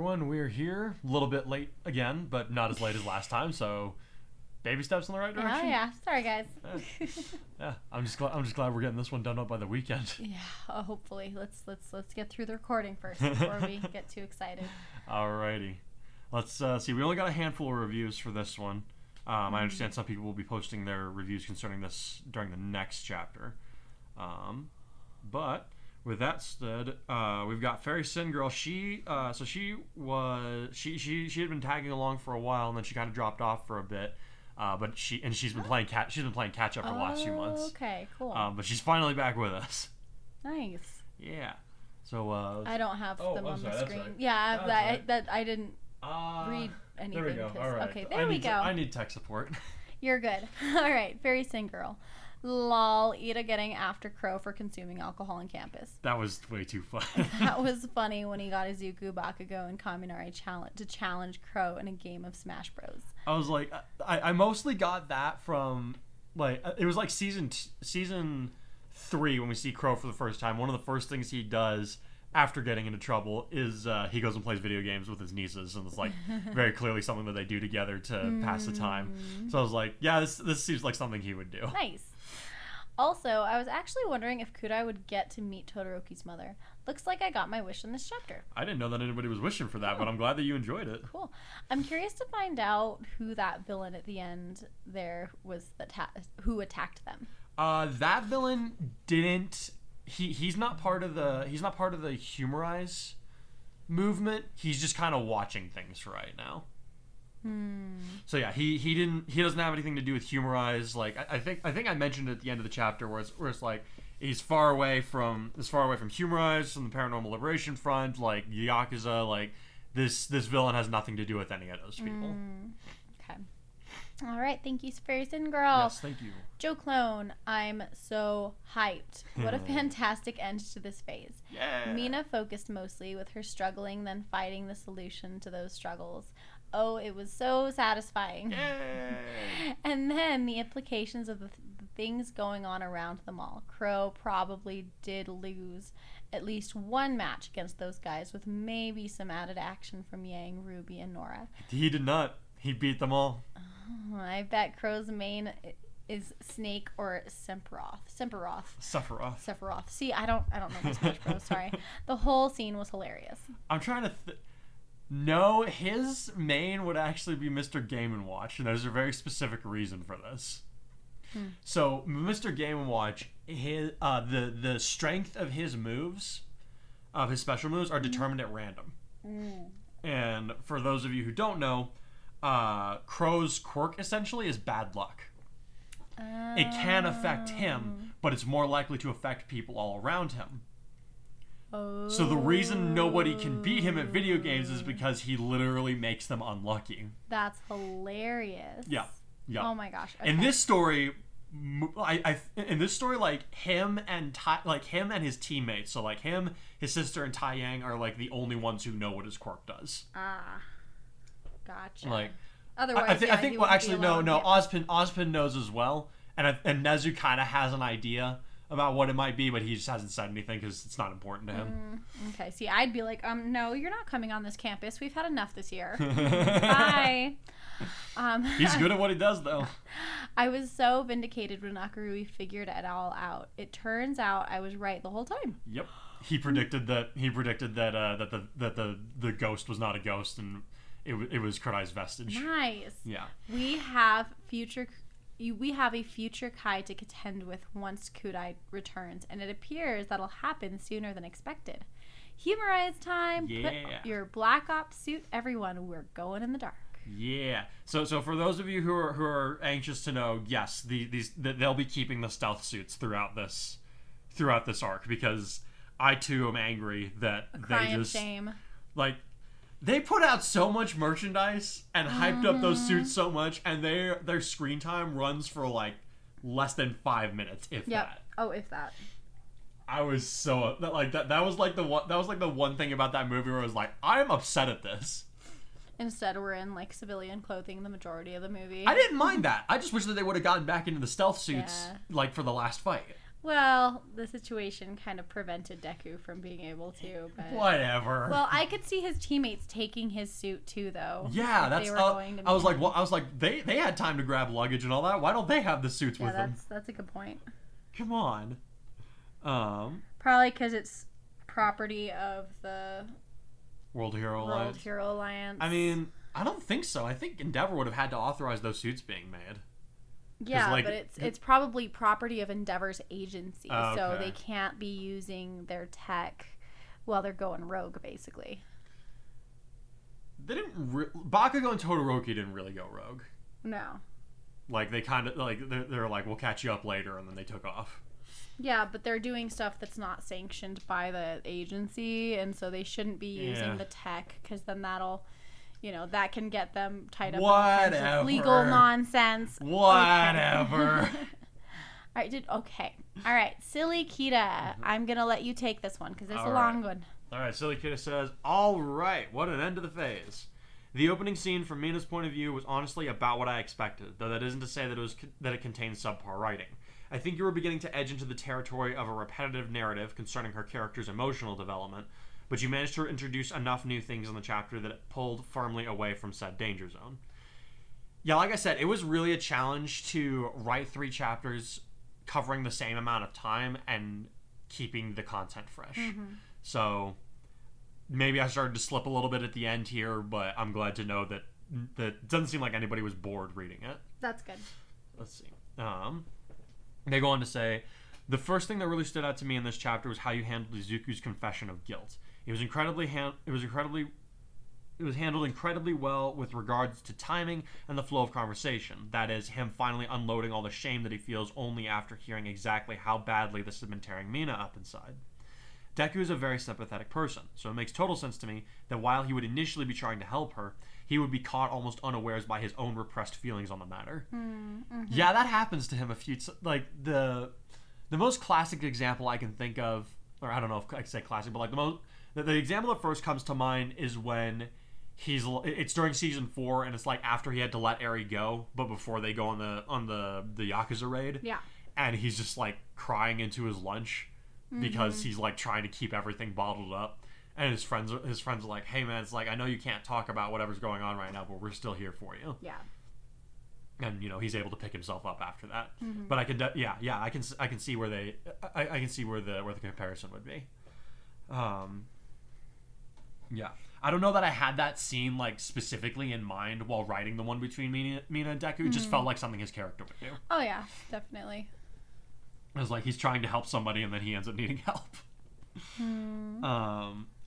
everyone. We're here. A little bit late again, but not as late as last time, so baby steps in the right direction. Oh, yeah. Sorry, guys. Yeah, I'm just glad we're getting this one done up by the weekend. Yeah, hopefully. Let's get through the recording first before we get too excited. Alrighty. Let's see. We only got a handful of reviews for this one. I understand some people will be posting their reviews concerning this during the next chapter. But with that said, we've got Fairy Sin Girl. She had been tagging along for a while, and then she kind of dropped off for a bit. But she's been playing catch up for the last few months. Okay, cool. But she's finally back with us. Nice. Yeah. So I don't have them on the screen. Right. Yeah, that I didn't read anything. There we go. All right. Okay, there we go. I need tech support. You're good. All right, Fairy Sin Girl. Lol, Ida getting after Crow for consuming alcohol on campus. That was way too fun. That was funny when he got Izuku, Bakugo, and Kaminari to challenge Crow in a game of Smash Bros. I was like, I mostly got that from, like, it was like season 3 when we see Crow for the first time. One of the first things he does after getting into trouble is he goes and plays video games with his nieces, and it's like very clearly something that they do together to pass the time. So I was like, yeah, this seems like something he would do. Nice. Also, I was actually wondering if Kudai would get to meet Todoroki's mother. Looks like I got my wish in this chapter. I didn't know that anybody was wishing for that, but I'm glad that you enjoyed it. Cool. I'm curious to find out who that villain at the end there was who attacked them. That villain didn't. He's not part of the Humarise movement. He's just kind of watching things for right now. So yeah, he doesn't have anything to do with Humarise. Like I think I mentioned it at the end of the chapter where it's like he's far away from Humarise, from the Paranormal Liberation Front, like Yakuza. Like this villain has nothing to do with any of those people. Okay. All right, thank you, Fairy Sin Girl. Yes, thank you. Joe Clone, I'm so hyped. What a fantastic end to this phase. Yeah. Mina focused mostly with her struggling, then finding the solution to those struggles. Oh, it was so satisfying. Yay. And then the implications of the things going on around them all. Crow probably did lose at least one match against those guys, with maybe some added action from Yang, Ruby, and Nora. He did not. He beat them all. Oh, I bet Crow's main is Snake or Sephiroth. Sephiroth. See, I don't know this Smash Bros. Sorry. The whole scene was hilarious. I'm trying to. No, his main would actually be Mr. Game & Watch, and there's a very specific reason for this. So, Mr. Game & Watch, his the strength of his moves, of his special moves, are determined at random. And for those of you who don't know, Crow's quirk essentially is bad luck. It can affect him, but it's more likely to affect people all around him. So the reason nobody can beat him at video games is because he literally makes them unlucky. That's hilarious. Yeah. Oh my gosh. Okay. In this story, like him and his teammates, so like him, his sister, and Tai Yang are like the only ones who know what his quirk does. Gotcha. Like, otherwise, I think. Well, actually, no. Ozpin knows as well, and Nezu kind of has an idea about what it might be, but he just hasn't said anything because it's not important to him. Okay, see, I'd be like, no, you're not coming on this campus. We've had enough this year. Bye. He's good at what he does, though. I was so vindicated when Nakarui figured it all out. It turns out I was right the whole time. Yep. He predicted that the ghost was not a ghost, and it was Kudai's vestige. Nice. Yeah. We have a future Kai to contend with once Kudai returns, and it appears that'll happen sooner than expected. Humarise time. Yeah. Put your Black Ops suit, everyone. We're going in the dark. Yeah. So for those of you who are anxious to know, yes, they'll be keeping the stealth suits throughout this arc, because I too am angry that they just shame. Like. They put out so much merchandise and hyped up those suits so much, and their screen time runs for like less than 5 minutes, if that. Oh, if that. I was so like that. That was like the one thing about that movie where I was like, I'm upset at this. Instead, we're in like civilian clothing the majority of the movie. I didn't mind that. I just wish that they would have gotten back into the stealth suits like for the last fight. Well, the situation kind of prevented Deku from being able to. But... Whatever. Well, I could see his teammates taking his suit too, though. Yeah, that's. I was like, they had time to grab luggage and all that. Why don't they have the suits with them? That's a good point. Come on. Probably because it's property of the World Hero Alliance. I mean, I don't think so. I think Endeavor would have had to authorize those suits being made. Yeah, like, but it's probably property of Endeavor's agency, so they can't be using their tech while they're going rogue, basically. They didn't. Bakugo and Todoroki didn't really go rogue. No. Like they kind of like they're like, we'll catch you up later, and then they took off. Yeah, but they're doing stuff that's not sanctioned by the agency, and so they shouldn't be using the tech, because then that'll. That can get them tied up in all kinds of legal nonsense. Whatever. Okay. All right, Silly Kita. I'm going to let you take this one because it's a long one. All right, Silly Kita says, all right, what an end to the phase. The opening scene from Mina's point of view was honestly about what I expected, though that isn't to say that it contained subpar writing. I think you were beginning to edge into the territory of a repetitive narrative concerning her character's emotional development, but you managed to introduce enough new things in the chapter that it pulled firmly away from said danger zone. Yeah, like I said, it was really a challenge to write 3 chapters covering the same amount of time and keeping the content fresh. Mm-hmm. So maybe I started to slip a little bit at the end here, but I'm glad to know that it doesn't seem like anybody was bored reading it. That's good. Let's see. They go on to say, the first thing that really stood out to me in this chapter was how you handled Izuku's confession of guilt. It was handled incredibly well with regards to timing and the flow of conversation. That is, him finally unloading all the shame that he feels only after hearing exactly how badly this has been tearing Mina up inside. Deku is a very sympathetic person, so it makes total sense to me that while he would initially be trying to help her, he would be caught almost unawares by his own repressed feelings on the matter. Mm-hmm. Yeah, that happens to him a few like the most classic example I can think of, or I don't know if I can say classic, but like the example that first comes to mind is when it's during season 4, and it's like after he had to let Eri go, but before they go on the Yakuza raid. Yeah. And he's just like crying into his lunch because he's like trying to keep everything bottled up. And his friends are like, "Hey man, it's like I know you can't talk about whatever's going on right now, but we're still here for you." Yeah. And he's able to pick himself up after that. Mm-hmm. But I can see where I can see where the comparison would be. Yeah. I don't know that I had that scene like specifically in mind while writing the one between Mina and Deku. It just felt like something his character would do. Oh yeah, definitely. It was like he's trying to help somebody and then he ends up needing help.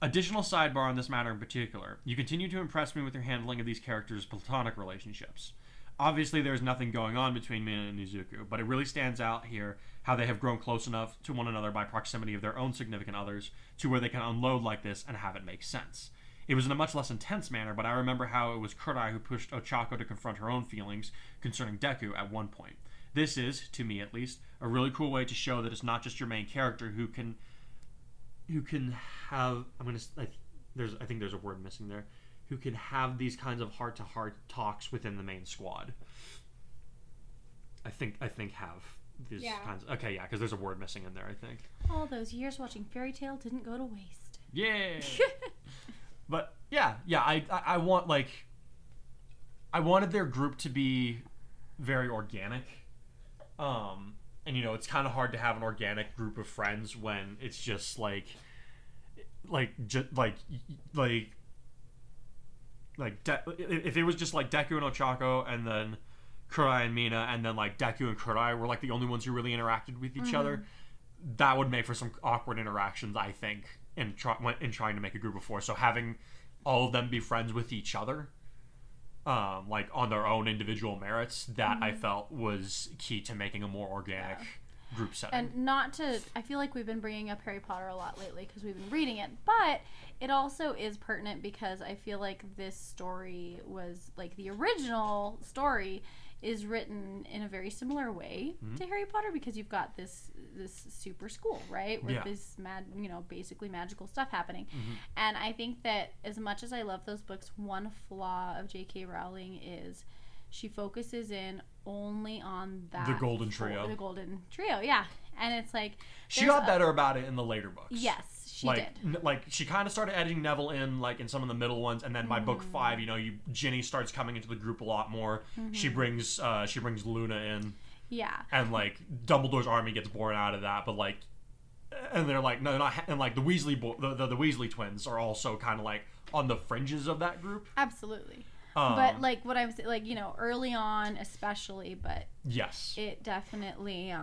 Additional sidebar on this matter in particular. You continue to impress me with your handling of these characters' platonic relationships. Obviously, there's nothing going on between Mina and Izuku, but it really stands out here how they have grown close enough to one another by proximity of their own significant others to where they can unload like this and have it make sense. It was in a much less intense manner, but I remember how it was Kurai who pushed Ochako to confront her own feelings concerning Deku at one point. This is, to me at least, a really cool way to show that it's not just your main character who can have I think there's a word missing there. Who can have these kinds of heart-to-heart talks within the main squad. I think have these kinds. Okay, yeah, because there's a word missing in there. I think all those years watching Fairy Tail didn't go to waste. Yeah. But yeah, I want I wanted their group to be very organic. And it's kind of hard to have an organic group of friends when it's just if it was just like Deku and Ochako and then Kurai and Mina and then like Deku and Kurai were like the only ones who really interacted with each other, that would make for some awkward interactions, I think, in trying to make a group of 4. So having all of them be friends with each other, like on their own individual merits, that I felt was key to making a more organic group setting. And I feel like we've been bringing up Harry Potter a lot lately because we've been reading it, but it also is pertinent because I feel like this story was, like, the original story is written in a very similar way to Harry Potter because you've got this super school, right? Where this basically magical stuff happening. And I think that as much as I love those books, one flaw of J.K. Rowling is she focuses in only on that. The Golden Trio. The Golden Trio, yeah. And it's like... She got better about it in the later books. Yes, she like, did. Like, she kind of started editing Neville in, like, in some of the middle ones, and then by book 5, you know, Ginny starts coming into the group a lot more. She brings Luna in. Yeah. And, like, Dumbledore's army gets born out of that, but, like... And they're like, no, they're not... And, like, the Weasley the Weasley twins are also kind of, like, on the fringes of that group. Absolutely. But, like, what I'm saying, like, you know, early on especially, but... Yes. It definitely,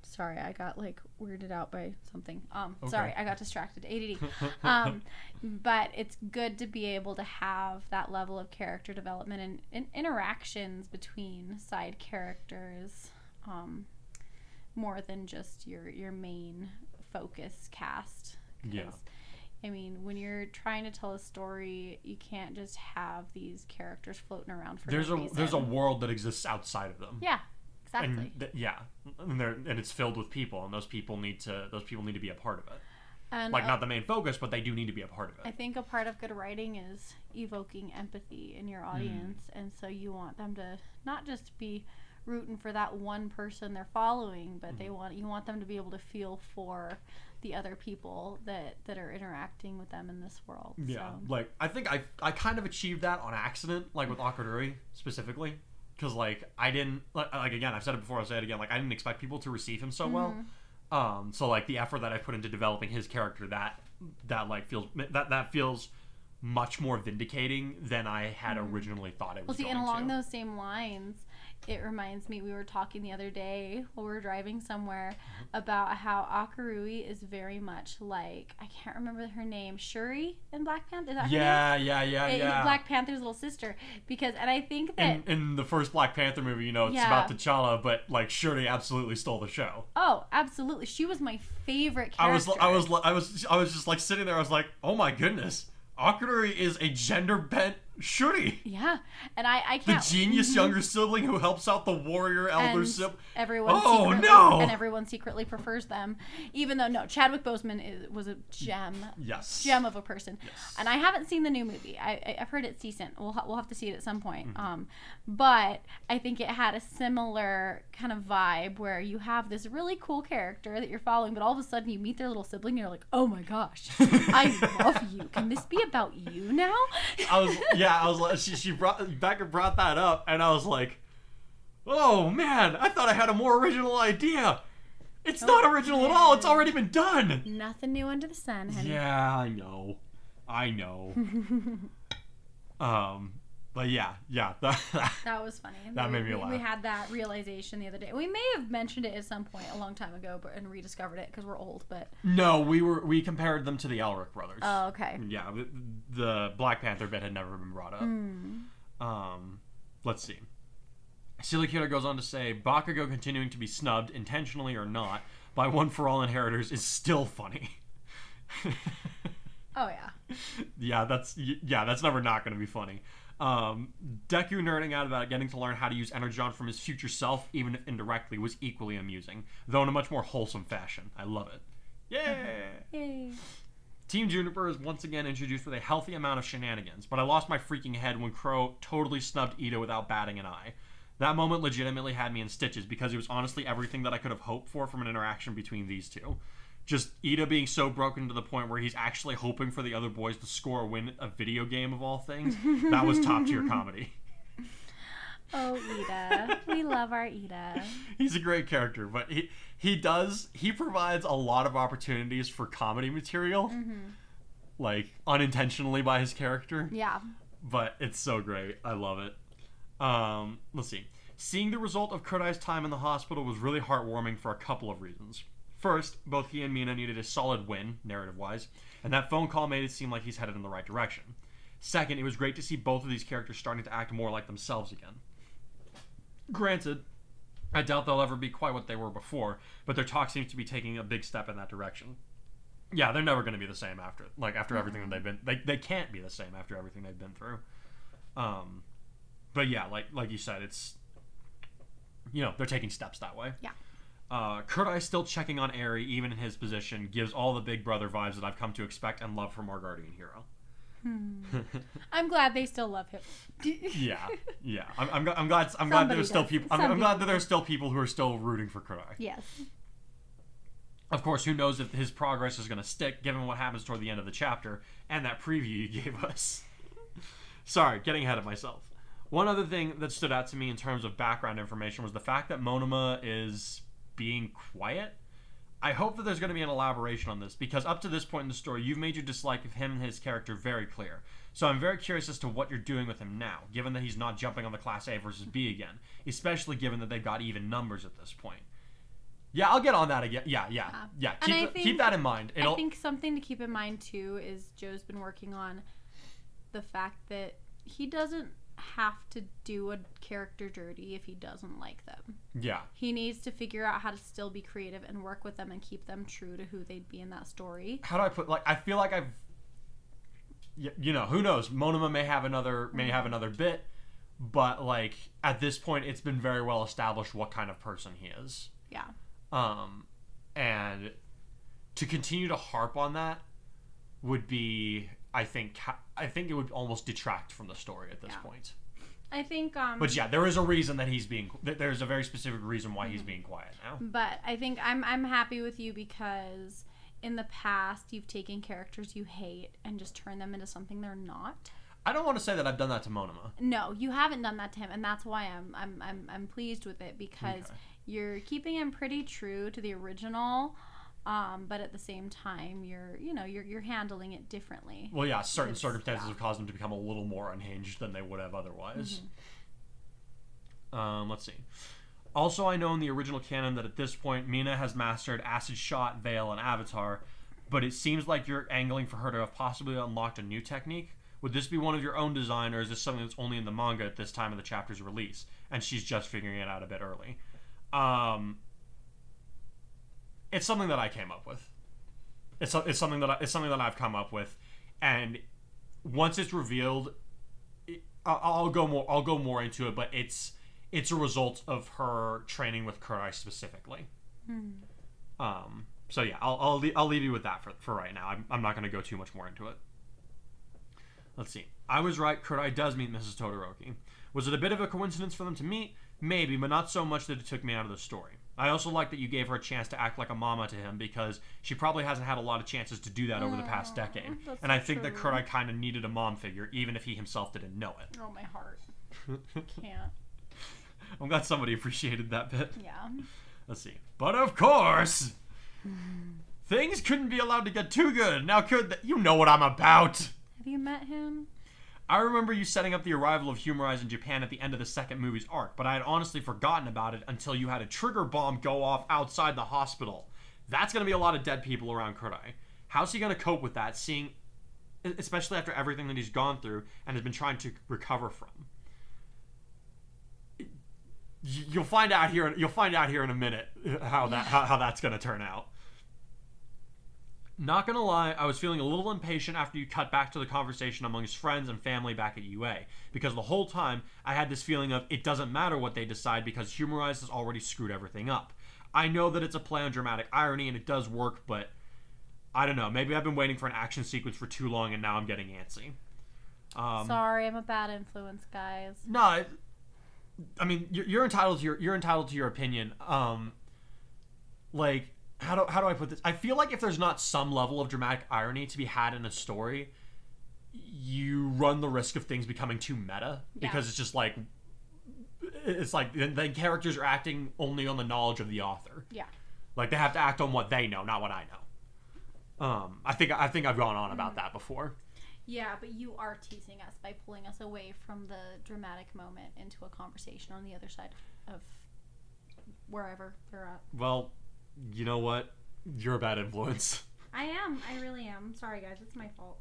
Sorry, I got, like, weirded out by something. Okay. Sorry, I got distracted. ADD. But it's good to be able to have that level of character development and interactions between side characters, more than just your main focus cast. Yeah. I mean, when you're trying to tell a story, you can't just have these characters floating around for no reason. There's a world that exists outside of them. Yeah, exactly. And it's filled with people, and those people need to be a part of it. And, like, not the main focus, but they do need to be a part of it. I think a part of good writing is evoking empathy in your audience, and so you want them to not just be rooting for that one person they're following, but you want them to be able to feel for the other people that are interacting with them in this world. Yeah, so. like, I think I kind of achieved that on accident, like with Akururi specifically, because, like, I didn't, like, again, I've said it before, I'll say it again, like, I didn't expect people to receive him so well. So, like, the effort that I put into developing his character, that feels much more vindicating than I had originally thought it was going to. And along those same lines, it reminds me, we were talking the other day while we were driving somewhere about how Akurui is very much like, I can't remember her name, Shuri in Black Panther? Is that her name? Yeah. Black Panther's little sister. And I think that... In the first Black Panther movie, you know, it's about T'Challa, but, like, Shuri absolutely stole the show. Oh, absolutely. She was my favorite character. I was just, like, sitting there, I was like, oh my goodness. Akururi is a gender-bent Shuri. Yeah, and I can't... The genius younger sibling who helps out the warrior elder sibling. Everyone secretly prefers them. Even though, no, Chadwick Boseman was a gem. Yes. Gem of a person. Yes. And I haven't seen the new movie. I've heard it's decent. We'll have to see it at some point. But I think it had a similar kind of vibe where you have this really cool character that you're following, but all of a sudden you meet their little sibling and you're like, oh my gosh, I love you. Can this be about you now? I was like, Becca brought that up, and I was like, oh man, I thought I had a more original idea. It's not original at all. It's already been done. Nothing new under the sun, honey. Yeah, I know. But yeah, that was funny. That made me laugh. We had that realization the other day. We may have mentioned it at some point a long time ago, and rediscovered it because we're old. But no, we compared them to the Elric brothers. Oh, okay. Yeah, the Black Panther bit had never been brought up. Let's see. Silikira goes on to say, Bakugo continuing to be snubbed, intentionally or not, by One for All inheritors is still funny. Oh yeah. That's never not going to be funny. Deku nerding out about getting to learn how to use Energon from his future self, even if indirectly, was equally amusing, though in a much more wholesome fashion. I love it. Yay! Team Juniper is once again introduced with a healthy amount of shenanigans, but I lost my freaking head when Crow totally snubbed Ida without batting an eye. That moment legitimately had me in stitches because it was honestly everything that I could have hoped for from an interaction between these two. Just Ida being so broken to the point where he's actually hoping for the other boys to score a win at a video game of all things. That was top tier comedy. Oh, Ida. We love our Ida. He's a great character, but he provides a lot of opportunities for comedy material. Like, unintentionally by his character. Yeah. But it's so great. I love it. Let's see. Seeing the result of Kodai's time in the hospital was really heartwarming for a couple of reasons. First, both he and Mina needed a solid win, narrative-wise, and that phone call made it seem like he's headed in the right direction. Second, it was great to see both of these characters starting to act more like themselves again. Granted, I doubt they'll ever be quite what they were before, but their talk seems to be taking a big step in that direction. Yeah, they're never going to be the same after everything that they've been... They can't be the same after everything they've been through. But yeah, like you said, it's... You know, they're taking steps that way. Yeah. Kodai still checking on Eri, even in his position, gives all the big brother vibes that I've come to expect and love from our guardian hero. I'm glad they still love him. yeah. I'm glad there's still people. I'm glad that there's still people who are still rooting for Kodai. Yes. Of course, who knows if his progress is going to stick, given what happens toward the end of the chapter, and that preview you gave us. Sorry, getting ahead of myself. One other thing that stood out to me in terms of background information was the fact that Monoma is being quiet. I hope that there's going to be an elaboration on this, because up to this point in the story, you've made your dislike of him and his character very clear. So I'm very curious as to what you're doing with him now, given that he's not jumping on the Class A versus B again, especially given that they've got even numbers at this point. Yeah, I'll get on that again. Yeah. Keep that in mind. I think something to keep in mind, too, is Joe's been working on the fact that he doesn't have to do a character dirty if he doesn't like them. Yeah. He needs to figure out how to still be creative and work with them and keep them true to who they'd be in that story. How do I put, I feel like I've, who knows? Monoma may have another bit, but, at this point, it's been very well established what kind of person he is. Yeah. And to continue to harp on that would be, I think it would almost detract from the story at this point. I think, but yeah, there is a reason that there's a very specific reason why he's being quiet now. But I think I'm happy with you, because in the past you've taken characters you hate and just turned them into something they're not. I don't want to say that I've done that to Monoma. No, you haven't done that to him, and that's why I'm pleased with it, because you're keeping him pretty true to the original, but at the same time you're handling it differently. Well, yeah, certain circumstances have caused him to become a little more unhinged than they would have otherwise. Let's see. Also, I know in the original canon that at this point Mina has mastered Acid Shot, Veil, and Avatar, but it seems like you're angling for her to have possibly unlocked a new technique. Would this be one of your own design, or is this something that's only in the manga at this time of the chapter's release, and she's just figuring it out a bit early? It's something that I came up with. It's something that I've come up with, and once it's revealed, I'll go more into it. But it's a result of her training with Kurai specifically. So yeah, I'll leave you with that for right now. I'm not going to go too much more into it. Let's see. I was right. Kurai does meet Mrs. Todoroki. Was it a bit of a coincidence for them to meet? Maybe, but not so much that it took me out of the story. I also like that you gave her a chance to act like a mama to him, because she probably hasn't had a lot of chances to do that over the past decade. And I think that Kurai kind of needed a mom figure, even if he himself didn't know it. Oh, my heart. Can't. I'm glad somebody appreciated that bit. Yeah. Let's see. But of course, things couldn't be allowed to get too good. Now could they? You know what I'm about. Have you met him? I remember you setting up the arrival of Humarise in Japan at the end of the second movie's arc, but I had honestly forgotten about it until you had a trigger bomb go off outside the hospital. That's going to be a lot of dead people around Kurai. How's he going to cope with that, especially after everything that he's gone through and has been trying to recover from? You'll find out here in a minute how that's going to turn out. Not gonna lie, I was feeling a little impatient after you cut back to the conversation among his friends and family back at UA, because the whole time I had this feeling of it doesn't matter what they decide because Humarise has already screwed everything up. I know that it's a play on dramatic irony and it does work, but I don't know, maybe I've been waiting for an action sequence for too long and now I'm getting antsy. Sorry, I'm a bad influence, guys. No, I mean you're entitled to your opinion. How do I put this? I feel like if there's not some level of dramatic irony to be had in a story, you run the risk of things becoming too meta, because it's just the characters are acting only on the knowledge of the author. Yeah. They have to act on what they know, not what I know. I think I've gone on about that before. Yeah, but you are teasing us by pulling us away from the dramatic moment into a conversation on the other side of wherever they're at. Well, you know what? You're a bad influence. I am. I really am. Sorry, guys. It's my fault.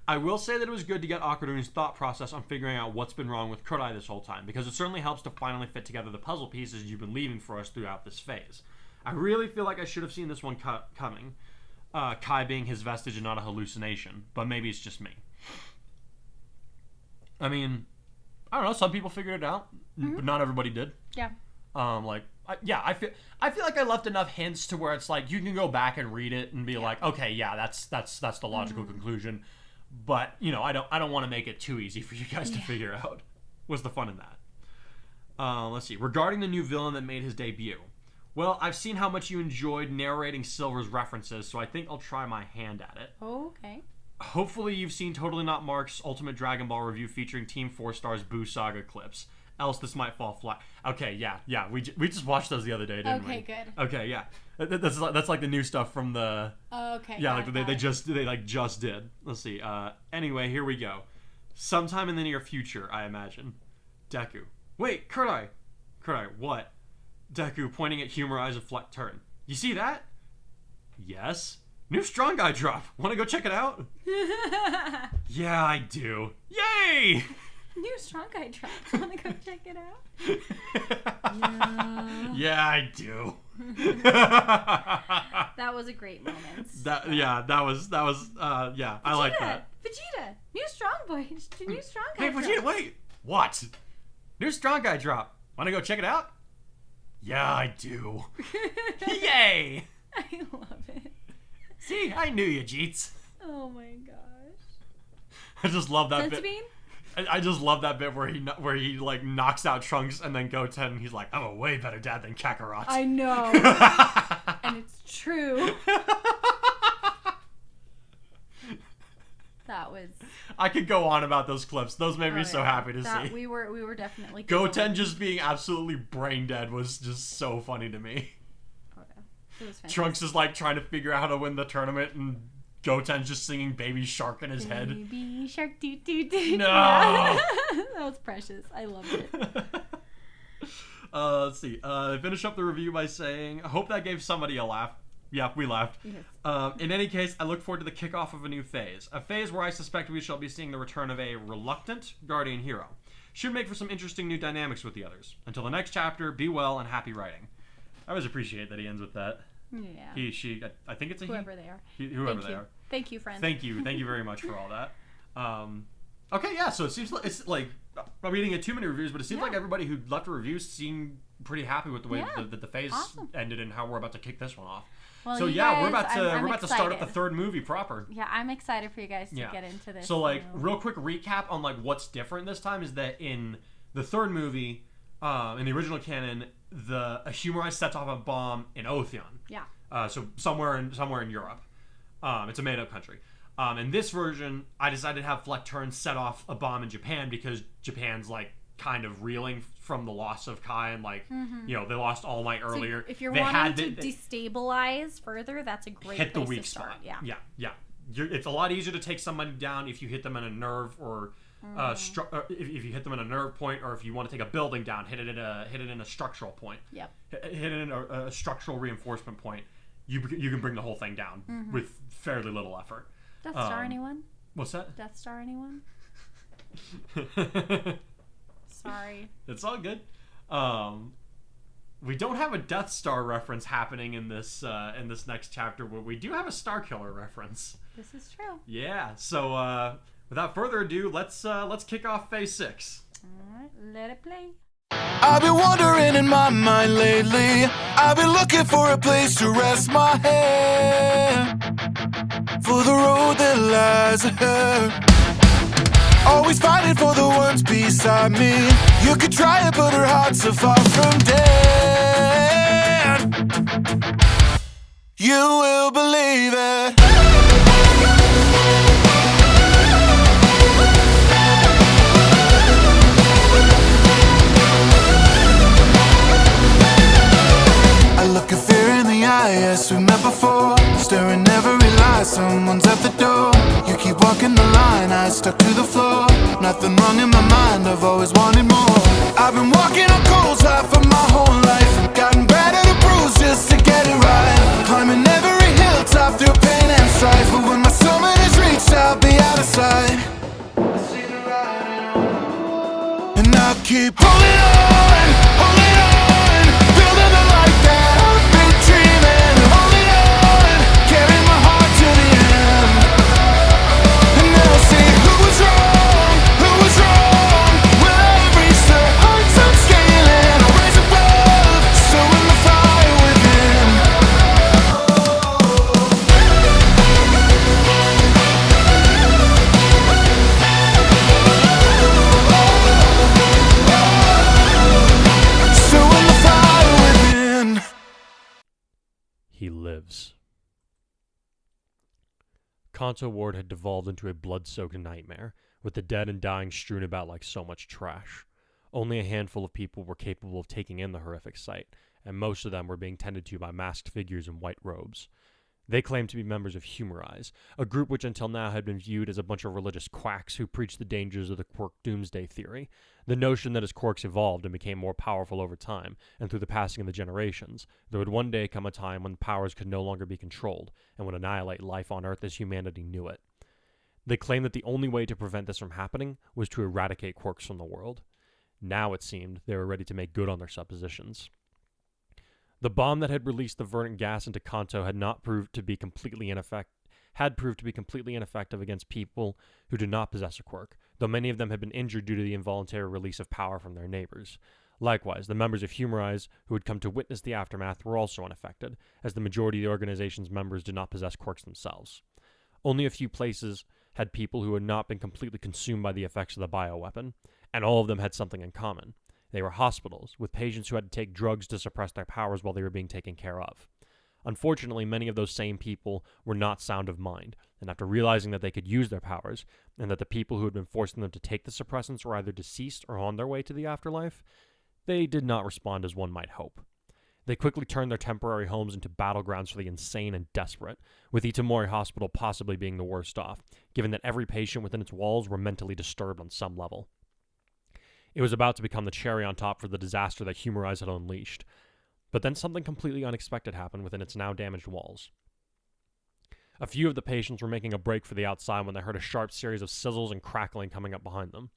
I will say that it was good to get Akaru's thought process on figuring out what's been wrong with Kurai this whole time, because it certainly helps to finally fit together the puzzle pieces you've been leaving for us throughout this phase. I really feel like I should have seen this one coming. Kai being his vestige and not a hallucination, but maybe it's just me. I mean, I don't know. Some people figured it out, but not everybody did. Yeah. I feel like I left enough hints to where it's like you can go back and read it and be like, okay, yeah, that's the logical conclusion. But I don't want to make it too easy for you guys to figure out. What's the fun in that? Let's see. Regarding the new villain that made his debut, Well, I've seen how much you enjoyed narrating Silver's references, so I think I'll try my hand at it. Oh, okay. Hopefully you've seen Totally Not Mark's Ultimate Dragon Ball review featuring Team 4 Star's Buu Saga clips. Else this might fall flat. Okay, yeah. We just watched those the other day, didn't we? Okay, good. Okay, yeah. That's like the new stuff from the... Okay. Yeah, like they just did. Let's see. Anyway, here we go. Sometime in the near future, I imagine. Deku. Wait, Kurdai, what? Deku pointing at Humarise and Fleck turn. You see that? Yes. New Strong Guy drop. Want to go check it out? Yeah, I do. Yay! New Strong Guy drop. Want to go check it out? Yeah, I do. That was a great moment. That was yeah, I like that. Vegeta, new Strong Guy Hey, drop. Vegeta, wait. What? New Strong Guy drop. Want to go check it out? Yeah, I do. Yay! I love it. See, I knew you, Jeets. Oh my gosh. I just love that bit. Bean? I just love that bit where he like knocks out Trunks and then Goten and he's like, I'm a way better dad than Kakarot. I know. And it's true. That was... I could go on about those clips. Those made me so happy to see. We were definitely... Goten just being absolutely brain dead was just so funny to me. Oh, yeah. It was fantastic. Trunks is like trying to figure out how to win the tournament and Goten's just singing Baby Shark in his head. Baby Shark doo doo doo. No! That was precious. I loved it. Let's see. Finish up the review by saying, I hope that gave somebody a laugh. Yeah, we laughed. Yes. In any case, I look forward to the kickoff of a new phase. A phase where I suspect we shall be seeing the return of a reluctant guardian hero. Should make for some interesting new dynamics with the others. Until the next chapter, be well and happy writing. I always appreciate that he ends with that. Yeah. He, she, I think it's a whoever he. they are. Whoever they are. Thank you, friend. Thank you very much for all that. Okay, yeah, so it seems like it's like I'm reading a too many reviews, but it seems like everybody who left a review seemed pretty happy with the way the phase ended and how we're about to kick this one off. Well, so yeah, we're about to start up the excited. third movie proper. Yeah, I'm excited for you guys to get into this. So like real quick recap on like what's different this time is that in the third movie, in the original canon, a Humarise sets off a bomb in Otheon. Yeah. So somewhere in Europe. It's a made up country. In this version, I decided to have Fleck Turn set off a bomb in Japan because Japan's like kind of reeling from the loss of Kai and like you know they lost All Might earlier. So if you're wanting to destabilize further, that's a great hit the place weak to start. spot. Yeah. It's a lot easier to take somebody down if you hit them in a nerve or if you hit them in a nerve point, or if you want to take a building down, hit it in a structural point. Yep. Hit it in a structural reinforcement point. You can bring the whole thing down with fairly little effort. Death Star anyone? What's that? Death Star anyone? Sorry. It's all good. We don't have a Death Star reference happening in this next chapter, but we do have a Star Killer reference. This is true. Yeah. So without further ado, let's kick off Phase 6. All right, let it play. I've been wandering in my mind lately. I've been looking for a place to rest my head, for the road that lies ahead. Always fighting for the ones beside me. You could try it, but her heart's so far from dead. You will believe it. I look at fear in the eye, yes, we met before. Staring every lie, someone's at the door. You keep walking the line, I stuck to the floor. Nothing wrong in my mind, I've always wanted more. I've been walking on coals high for my whole life. Gotten better to bruise just to get it right. Climbing every hilltop through pain and strife. But when my summit is reached, I'll be out of sight. And I'll keep holding on, holding on. Building the life that I've been dreaming. Holding on, carrying my heart to the end. And they'll see who was wrong, who was wrong. Will I reach the heights I'm scaling? I'll rise above, storing the fire within. lives. Kanto Ward had devolved into a blood-soaked nightmare, with the dead and dying strewn about like so much trash. Only a handful of people were capable of taking in the horrific sight, and most of them were being tended to by masked figures in white robes. They claimed to be members of Humarise, a group which until now had been viewed as a bunch of religious quacks who preached the dangers of the quirk doomsday theory, the notion that as quirks evolved and became more powerful over time, and through the passing of the generations, there would one day come a time when powers could no longer be controlled, and would annihilate life on Earth as humanity knew it. They claimed that the only way to prevent this from happening was to eradicate quirks from the world. Now, it seemed, they were ready to make good on their suppositions. The bomb that had released the verdant gas into Kanto had proved to be completely ineffective against people who did not possess a quirk, though many of them had been injured due to the involuntary release of power from their neighbors. Likewise, the members of Humarise who had come to witness the aftermath were also unaffected, as the majority of the organization's members did not possess quirks themselves. Only a few places had people who had not been completely consumed by the effects of the bioweapon, and all of them had something in common. They were hospitals, with patients who had to take drugs to suppress their powers while they were being taken care of. Unfortunately, many of those same people were not sound of mind, and after realizing that they could use their powers, and that the people who had been forcing them to take the suppressants were either deceased or on their way to the afterlife, they did not respond as one might hope. They quickly turned their temporary homes into battlegrounds for the insane and desperate, with Itamori Hospital possibly being the worst off, given that every patient within its walls were mentally disturbed on some level. It was about to become the cherry on top for the disaster that Humarise had unleashed. But then something completely unexpected happened within its now damaged walls. A few of the patients were making a break for the outside when they heard a sharp series of sizzles and crackling coming up behind them.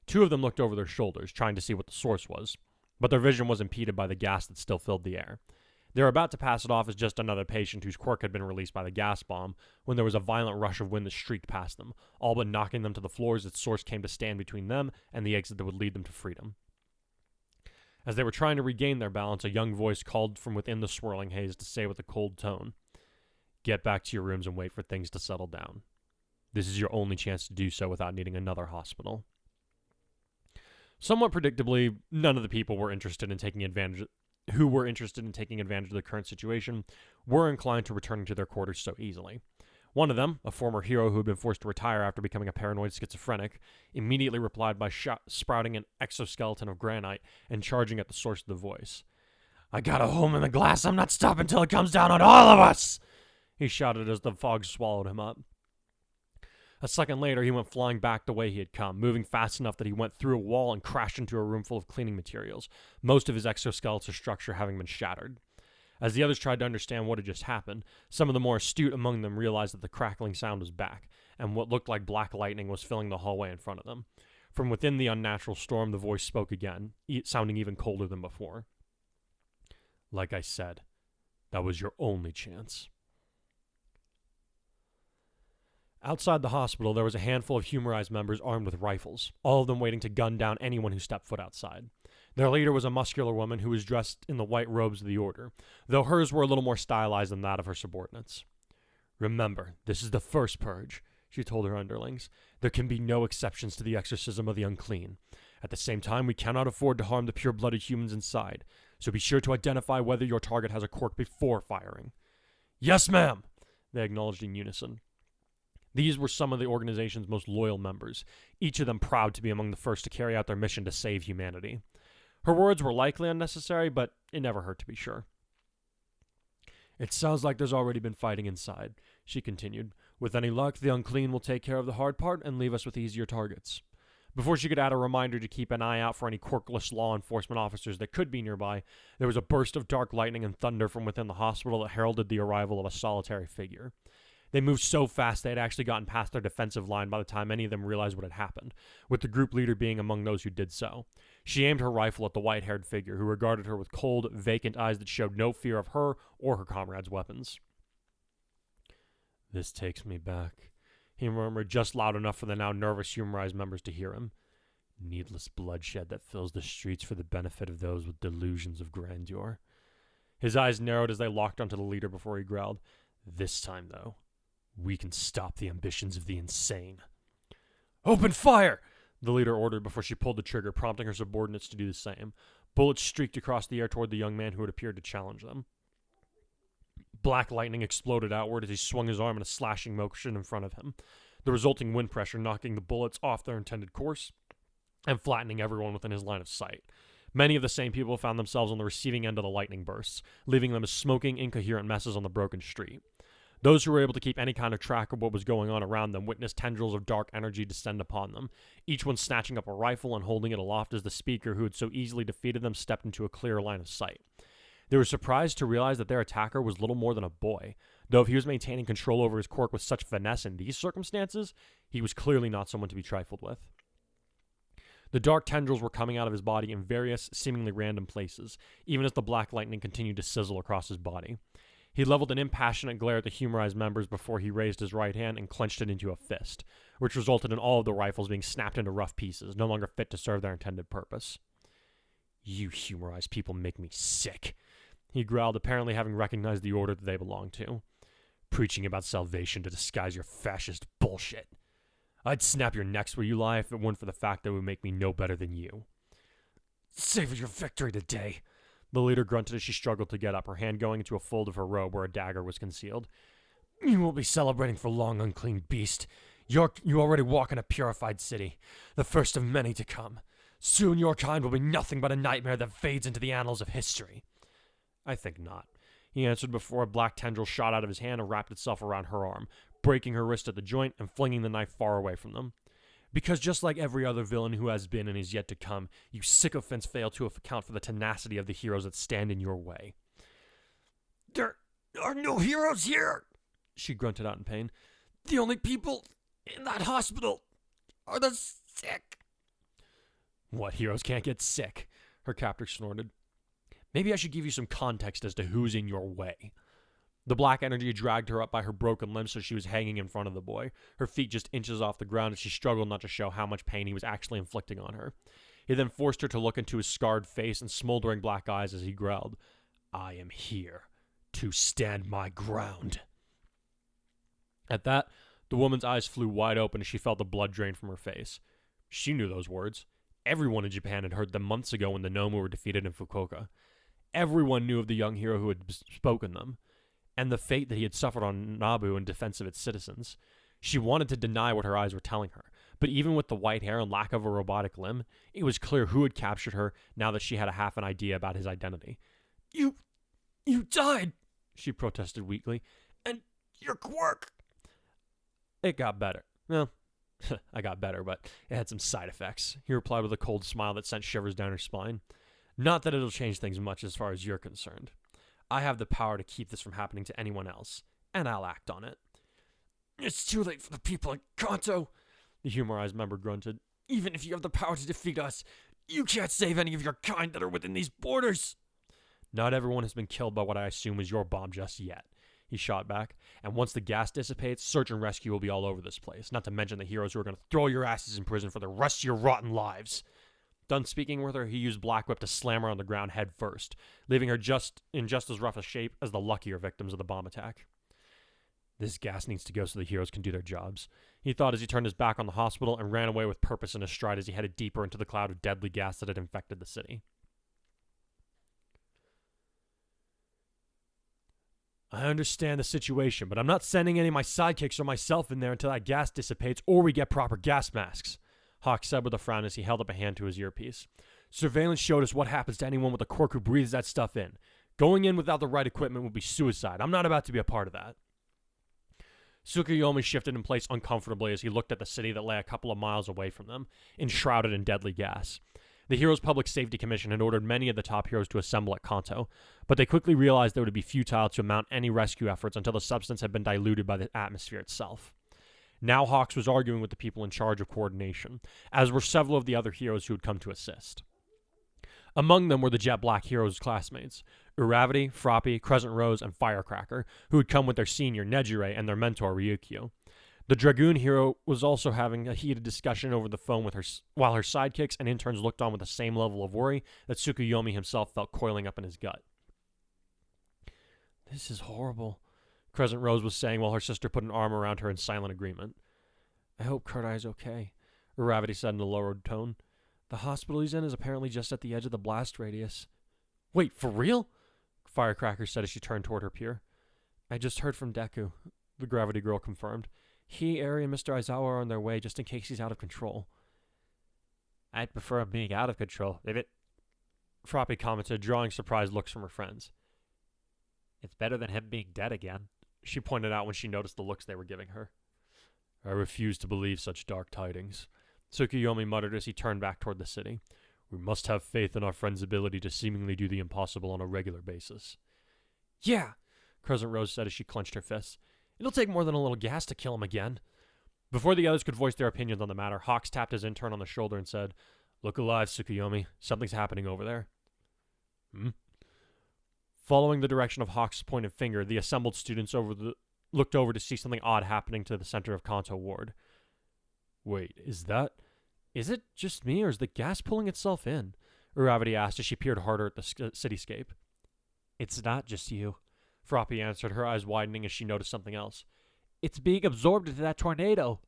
Two of them looked over their shoulders, trying to see what the source was, but their vision was impeded by the gas that still filled the air. They were about to pass it off as just another patient whose quirk had been released by the gas bomb when there was a violent rush of wind that streaked past them, all but knocking them to the floor as its source came to stand between them and the exit that would lead them to freedom. As they were trying to regain their balance, a young voice called from within the swirling haze to say with a cold tone, "Get back to your rooms and wait for things to settle down. This is your only chance to do so without needing another hospital." Somewhat predictably, none of the people were interested in taking advantage of the current situation were inclined to returning to their quarters so easily. One of them, a former hero who had been forced to retire after becoming a paranoid schizophrenic, immediately replied by sprouting an exoskeleton of granite and charging at the source of the voice. "I got a home in the glass. I'm not stopping till it comes down on all of us!" he shouted as the fog swallowed him up. A second later, he went flying back the way he had come, moving fast enough that he went through a wall and crashed into a room full of cleaning materials, most of his exoskeletal structure having been shattered. As the others tried to understand what had just happened, some of the more astute among them realized that the crackling sound was back, and what looked like black lightning was filling the hallway in front of them. From within the unnatural storm, the voice spoke again, sounding even colder than before. "Like I said, that was your only chance." Outside the hospital, there was a handful of Humarise members armed with rifles, all of them waiting to gun down anyone who stepped foot outside. Their leader was a muscular woman who was dressed in the white robes of the order, though hers were a little more stylized than that of her subordinates. "Remember, this is the first purge," she told her underlings. "There can be no exceptions to the exorcism of the unclean. At the same time, we cannot afford to harm the pure-blooded humans inside, so be sure to identify whether your target has a quirk before firing." "Yes, ma'am," they acknowledged in unison. These were some of the organization's most loyal members, each of them proud to be among the first to carry out their mission to save humanity. Her words were likely unnecessary, but it never hurt to be sure. "It sounds like there's already been fighting inside," she continued. "With any luck, the unclean will take care of the hard part and leave us with easier targets." Before she could add a reminder to keep an eye out for any quirkless law enforcement officers that could be nearby, there was a burst of dark lightning and thunder from within the hospital that heralded the arrival of a solitary figure. They moved so fast they had actually gotten past their defensive line by the time any of them realized what had happened, with the group leader being among those who did so. She aimed her rifle at the white-haired figure, who regarded her with cold, vacant eyes that showed no fear of her or her comrades' weapons. "This takes me back," he murmured just loud enough for the now nervous Humarise members to hear him. "Needless bloodshed that fills the streets for the benefit of those with delusions of grandeur." His eyes narrowed as they locked onto the leader before he growled, "This time, though, we can stop the ambitions of the insane." "Open fire!" the leader ordered before she pulled the trigger, prompting her subordinates to do the same. Bullets streaked across the air toward the young man who had appeared to challenge them. Black lightning exploded outward as he swung his arm in a slashing motion in front of him, the resulting wind pressure knocking the bullets off their intended course and flattening everyone within his line of sight. Many of the same people found themselves on the receiving end of the lightning bursts, leaving them as smoking, incoherent messes on the broken street. Those who were able to keep any kind of track of what was going on around them witnessed tendrils of dark energy descend upon them, each one snatching up a rifle and holding it aloft as the speaker who had so easily defeated them stepped into a clear line of sight. They were surprised to realize that their attacker was little more than a boy, though if he was maintaining control over his quirk with such finesse in these circumstances, he was clearly not someone to be trifled with. The dark tendrils were coming out of his body in various, seemingly random places, even as the black lightning continued to sizzle across his body. He leveled an impassionate glare at the Humarise members before he raised his right hand and clenched it into a fist, which resulted in all of the rifles being snapped into rough pieces, no longer fit to serve their intended purpose. "You Humarise people make me sick," he growled, apparently having recognized the order that they belonged to. "Preaching about salvation to disguise your fascist bullshit. I'd snap your necks where you lie if it weren't for the fact that it would make me no better than you." "Savor your victory today," the leader grunted as she struggled to get up, her hand going into a fold of her robe where a dagger was concealed. "You won't be celebrating for long, unclean beast. You already walk in a purified city, the first of many to come. Soon your kind will be nothing but a nightmare that fades into the annals of history." "I think not," he answered before a black tendril shot out of his hand and wrapped itself around her arm, breaking her wrist at the joint and flinging the knife far away from them. "Because just like every other villain who has been and is yet to come, you sycophants fail to account for the tenacity of the heroes that stand in your way." "There are no heroes here," she grunted out in pain. "The only people in that hospital are the sick." "What, heroes can't get sick?" her captor snorted. "Maybe I should give you some context as to who's in your way." The black energy dragged her up by her broken limbs so she was hanging in front of the boy, her feet just inches off the ground as she struggled not to show how much pain he was actually inflicting on her. He then forced her to look into his scarred face and smoldering black eyes as he growled, "I am here to stand my ground." At that, the woman's eyes flew wide open as she felt the blood drain from her face. She knew those words. Everyone in Japan had heard them months ago when the Nomu were defeated in Fukuoka. Everyone knew of the young hero who had spoken them, and the fate that he had suffered on Nabu in defense of its citizens. She wanted to deny what her eyes were telling her, but even with the white hair and lack of a robotic limb, it was clear who had captured her now that she had a half an idea about his identity. You died," she protested weakly, "and your quirk." "It got better. Well, I got better, but it had some side effects," he replied with a cold smile that sent shivers down her spine. "Not that it'll change things much as far as you're concerned. I have the power to keep this from happening to anyone else, and I'll act on it." "It's too late for the people in Kanto," the Humarise member grunted. "Even if you have the power to defeat us, you can't save any of your kind that are within these borders." "Not everyone has been killed by what I assume is your bomb just yet," he shot back. "And once the gas dissipates, search and rescue will be all over this place, not to mention the heroes who are going to throw your asses in prison for the rest of your rotten lives." Done speaking with her, he used Black Whip to slam her on the ground head first, leaving her in just as rough a shape as the luckier victims of the bomb attack. "This gas needs to go so the heroes can do their jobs," he thought as he turned his back on the hospital and ran away with purpose in his stride as he headed deeper into the cloud of deadly gas that had infected the city. "I understand the situation, but I'm not sending any of my sidekicks or myself in there until that gas dissipates or we get proper gas masks," Hawk said with a frown as he held up a hand to his earpiece. "Surveillance showed us what happens to anyone with a quirk who breathes that stuff in. Going in without the right equipment would be suicide. I'm not about to be a part of that." Tsukuyomi shifted in place uncomfortably as he looked at the city that lay a couple of miles away from them, enshrouded in deadly gas. The Heroes Public Safety Commission had ordered many of the top heroes to assemble at Kanto, but they quickly realized that it would be futile to mount any rescue efforts until the substance had been diluted by the atmosphere itself. Now Hawks was arguing with the people in charge of coordination, as were several of the other heroes who had come to assist. Among them were the Jet Black heroes' classmates, Uravity, Froppy, Crescent Rose, and Firecracker, who had come with their senior Nejire and their mentor Ryukyu. The Dragoon hero was also having a heated discussion over the phone with her, while her sidekicks and interns looked on with the same level of worry that Tsukuyomi himself felt coiling up in his gut. "This is horrible," Crescent Rose was saying while her sister put an arm around her in silent agreement. "I hope Kurt-Eye is okay," Uravity said in a lowered tone. "The hospital he's in is apparently just at the edge of the blast radius." "Wait, for real?" Firecracker said as she turned toward her peer. I just heard from Deku, the gravity girl confirmed. He, Eri, and Mr. Aizawa are on their way just in case he's out of control. I'd prefer him being out of control. Froppy commented, drawing surprised looks from her friends. It's better than him being dead again, she pointed out when she noticed the looks they were giving her. I refuse to believe such dark tidings, Tsukuyomi muttered as he turned back toward the city. We must have faith in our friend's ability to seemingly do the impossible on a regular basis. Yeah, Crescent Rose said as she clenched her fists. It'll take more than a little gas to kill him again. Before the others could voice their opinions on the matter, Hawks tapped his intern on the shoulder and said, Look alive, Tsukuyomi. Something's happening over there. Following the direction of Hawks' pointed finger, the assembled students looked over to see something odd happening to the center of Kanto Ward. Wait, is it just me, or is the gas pulling itself in? Uravati asked as she peered harder at the cityscape. It's not just you, Froppy answered, her eyes widening as she noticed something else. It's being absorbed into that tornado.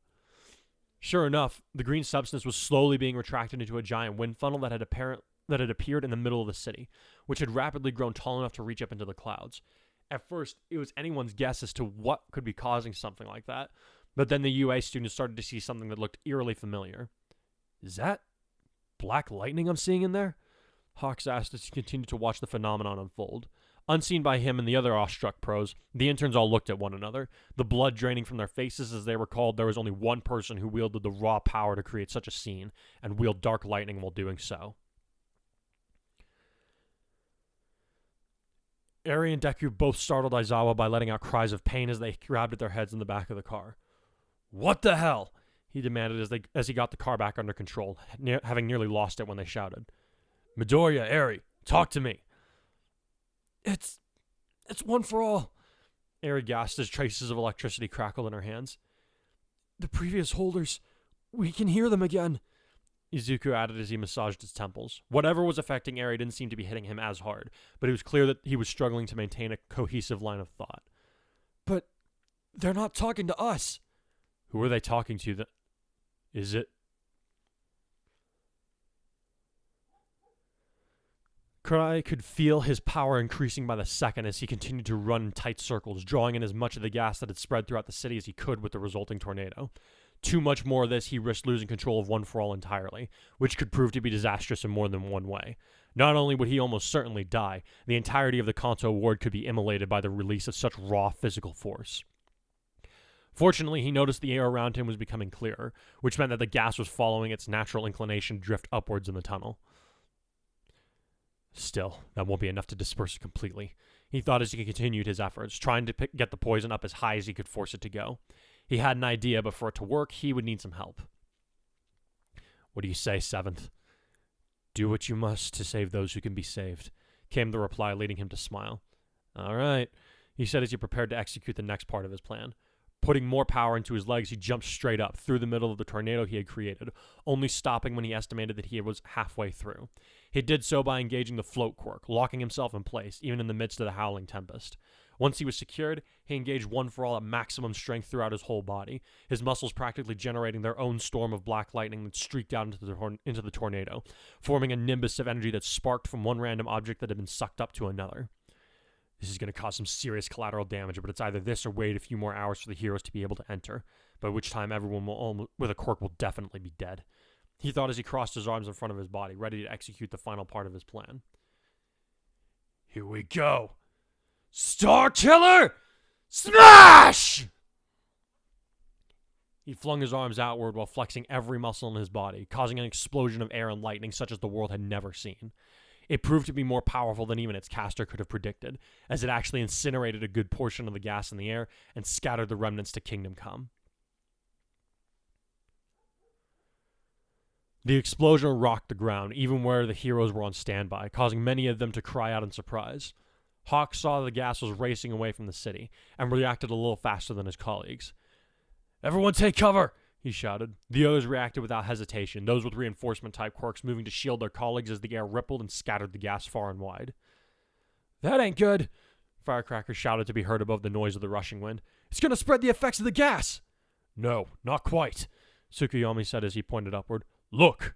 Sure enough, the green substance was slowly being retracted into a giant wind funnel that had appeared in the middle of the city, which had rapidly grown tall enough to reach up into the clouds. At first, it was anyone's guess as to what could be causing something like that, but then the UA students started to see something that looked eerily familiar. Is that black lightning I'm seeing in there? Hawks asked as he continued to watch the phenomenon unfold. Unseen by him and the other awestruck pros, the interns all looked at one another, the blood draining from their faces as they recalled there was only one person who wielded the raw power to create such a scene, and wield dark lightning while doing so. Eri and Deku both startled Aizawa by letting out cries of pain as they grabbed at their heads in the back of the car. What the hell? He demanded as he got the car back under control, having nearly lost it when they shouted. Midoriya, Eri, talk to me. It's one for all. Eri gasped as traces of electricity crackled in her hands. The previous holders, we can hear them again. Izuku added as he massaged his temples. Whatever was affecting Eri didn't seem to be hitting him as hard, but it was clear that he was struggling to maintain a cohesive line of thought. But they're not talking to us. Who are they talking to? Is it? Kurai could feel his power increasing by the second as he continued to run in tight circles, drawing in as much of the gas that had spread throughout the city as he could with the resulting tornado. Too much more of this, he risked losing control of One for All entirely, which could prove to be disastrous in more than one way. Not only would he almost certainly die, the entirety of the Kanto Ward could be immolated by the release of such raw physical force. Fortunately, he noticed the air around him was becoming clearer, which meant that the gas was following its natural inclination to drift upwards in the tunnel. Still, that won't be enough to disperse it completely, he thought as he continued his efforts, trying to get the poison up as high as he could force it to go. He had an idea, but for it to work, he would need some help. What do you say, Seventh? Do what you must to save those who can be saved, came the reply, leading him to smile. All right, he said as he prepared to execute the next part of his plan. Putting more power into his legs, he jumped straight up through the middle of the tornado he had created, only stopping when he estimated that he was halfway through. He did so by engaging the float quirk, locking himself in place, even in the midst of the howling tempest. Once he was secured, he engaged One for All at maximum strength throughout his whole body, his muscles practically generating their own storm of black lightning that streaked out into the tornado, forming a nimbus of energy that sparked from one random object that had been sucked up to another. This is going to cause some serious collateral damage, but it's either this or wait a few more hours for the heroes to be able to enter, by which time everyone with a quirk will definitely be dead. He thought as he crossed his arms in front of his body, ready to execute the final part of his plan. Here we go! Star Killer! Smash! He flung his arms outward while flexing every muscle in his body, causing an explosion of air and lightning such as the world had never seen. It proved to be more powerful than even its caster could have predicted, as it actually incinerated a good portion of the gas in the air and scattered the remnants to Kingdom Come. The explosion rocked the ground, even where the heroes were on standby, causing many of them to cry out in surprise. Hawk saw the gas was racing away from the city, and reacted a little faster than his colleagues. Everyone take cover! He shouted. The others reacted without hesitation, those with reinforcement-type quirks moving to shield their colleagues as the air rippled and scattered the gas far and wide. That ain't good, Firecracker shouted to be heard above the noise of the rushing wind. It's going to spread the effects of the gas! No, not quite, Tsukuyomi said as he pointed upward. Look!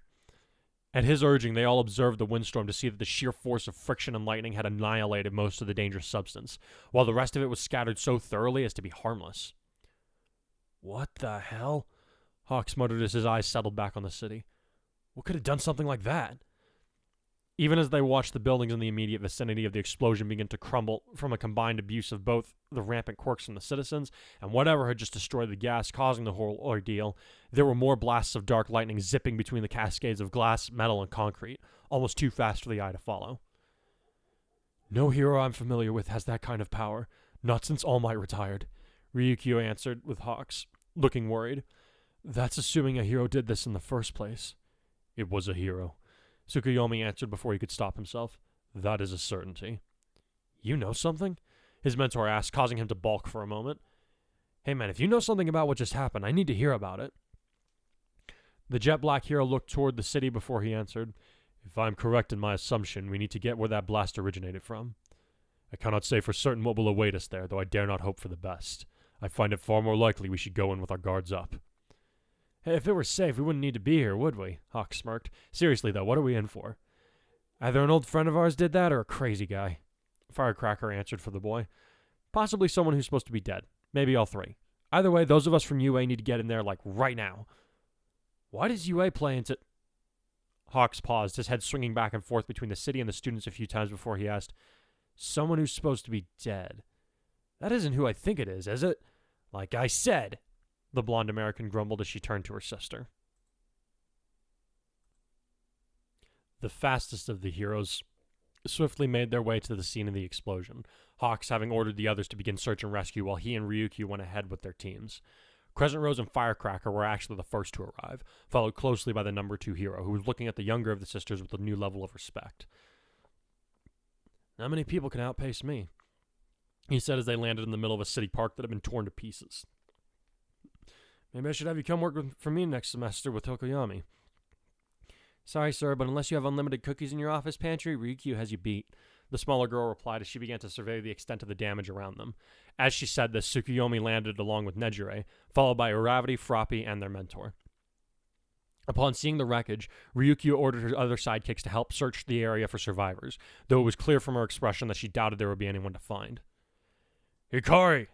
At his urging, they all observed the windstorm to see that the sheer force of friction and lightning had annihilated most of the dangerous substance, while the rest of it was scattered so thoroughly as to be harmless. What the hell? Hawks muttered as his eyes settled back on the city. What could have done something like that? Even as they watched the buildings in the immediate vicinity of the explosion begin to crumble from a combined abuse of both the rampant quirks from the citizens and whatever had just destroyed the gas causing the whole ordeal, there were more blasts of dark lightning zipping between the cascades of glass, metal, and concrete, almost too fast for the eye to follow. No hero I'm familiar with has that kind of power, not since All Might retired, Ryukyu answered with Hawks, looking worried. That's assuming a hero did this in the first place. It was a hero, Tsukuyomi answered before he could stop himself. That is a certainty. You know something? His mentor asked, causing him to balk for a moment. Hey man, if you know something about what just happened, I need to hear about it. The jet black hero looked toward the city before he answered. If I'm correct in my assumption, we need to get where that blast originated from. I cannot say for certain what will await us there, though I dare not hope for the best. I find it far more likely we should go in with our guards up. Hey, if it were safe, we wouldn't need to be here, would we? Hawk smirked. Seriously, though, what are we in for? Either an old friend of ours did that, or a crazy guy. Firecracker answered for the boy. Possibly someone who's supposed to be dead. Maybe all three. Either way, those of us from UA need to get in there, like, right now. Why does UA play into... Hawks paused, his head swinging back and forth between the city and the students a few times before he asked, Someone who's supposed to be dead. That isn't who I think it is it? Like I said... The blonde American grumbled as she turned to her sister. The fastest of the heroes swiftly made their way to the scene of the explosion, Hawks having ordered the others to begin search and rescue while he and Ryukyu went ahead with their teams. Crescent Rose and Firecracker were actually the first to arrive, followed closely by the number 2 hero, who was looking at the younger of the sisters with a new level of respect. Not many people can outpace me, he said as they landed in the middle of a city park that had been torn to pieces. Maybe I should have you come work for me next semester with Tokoyami. Sorry, sir, but unless you have unlimited cookies in your office pantry, Ryukyu has you beat. The smaller girl replied as she began to survey the extent of the damage around them. As she said this, Tsukuyomi landed along with Nejire, followed by Uravity, Froppy, and their mentor. Upon seeing the wreckage, Ryukyu ordered her other sidekicks to help search the area for survivors, though it was clear from her expression that she doubted there would be anyone to find. Hikari!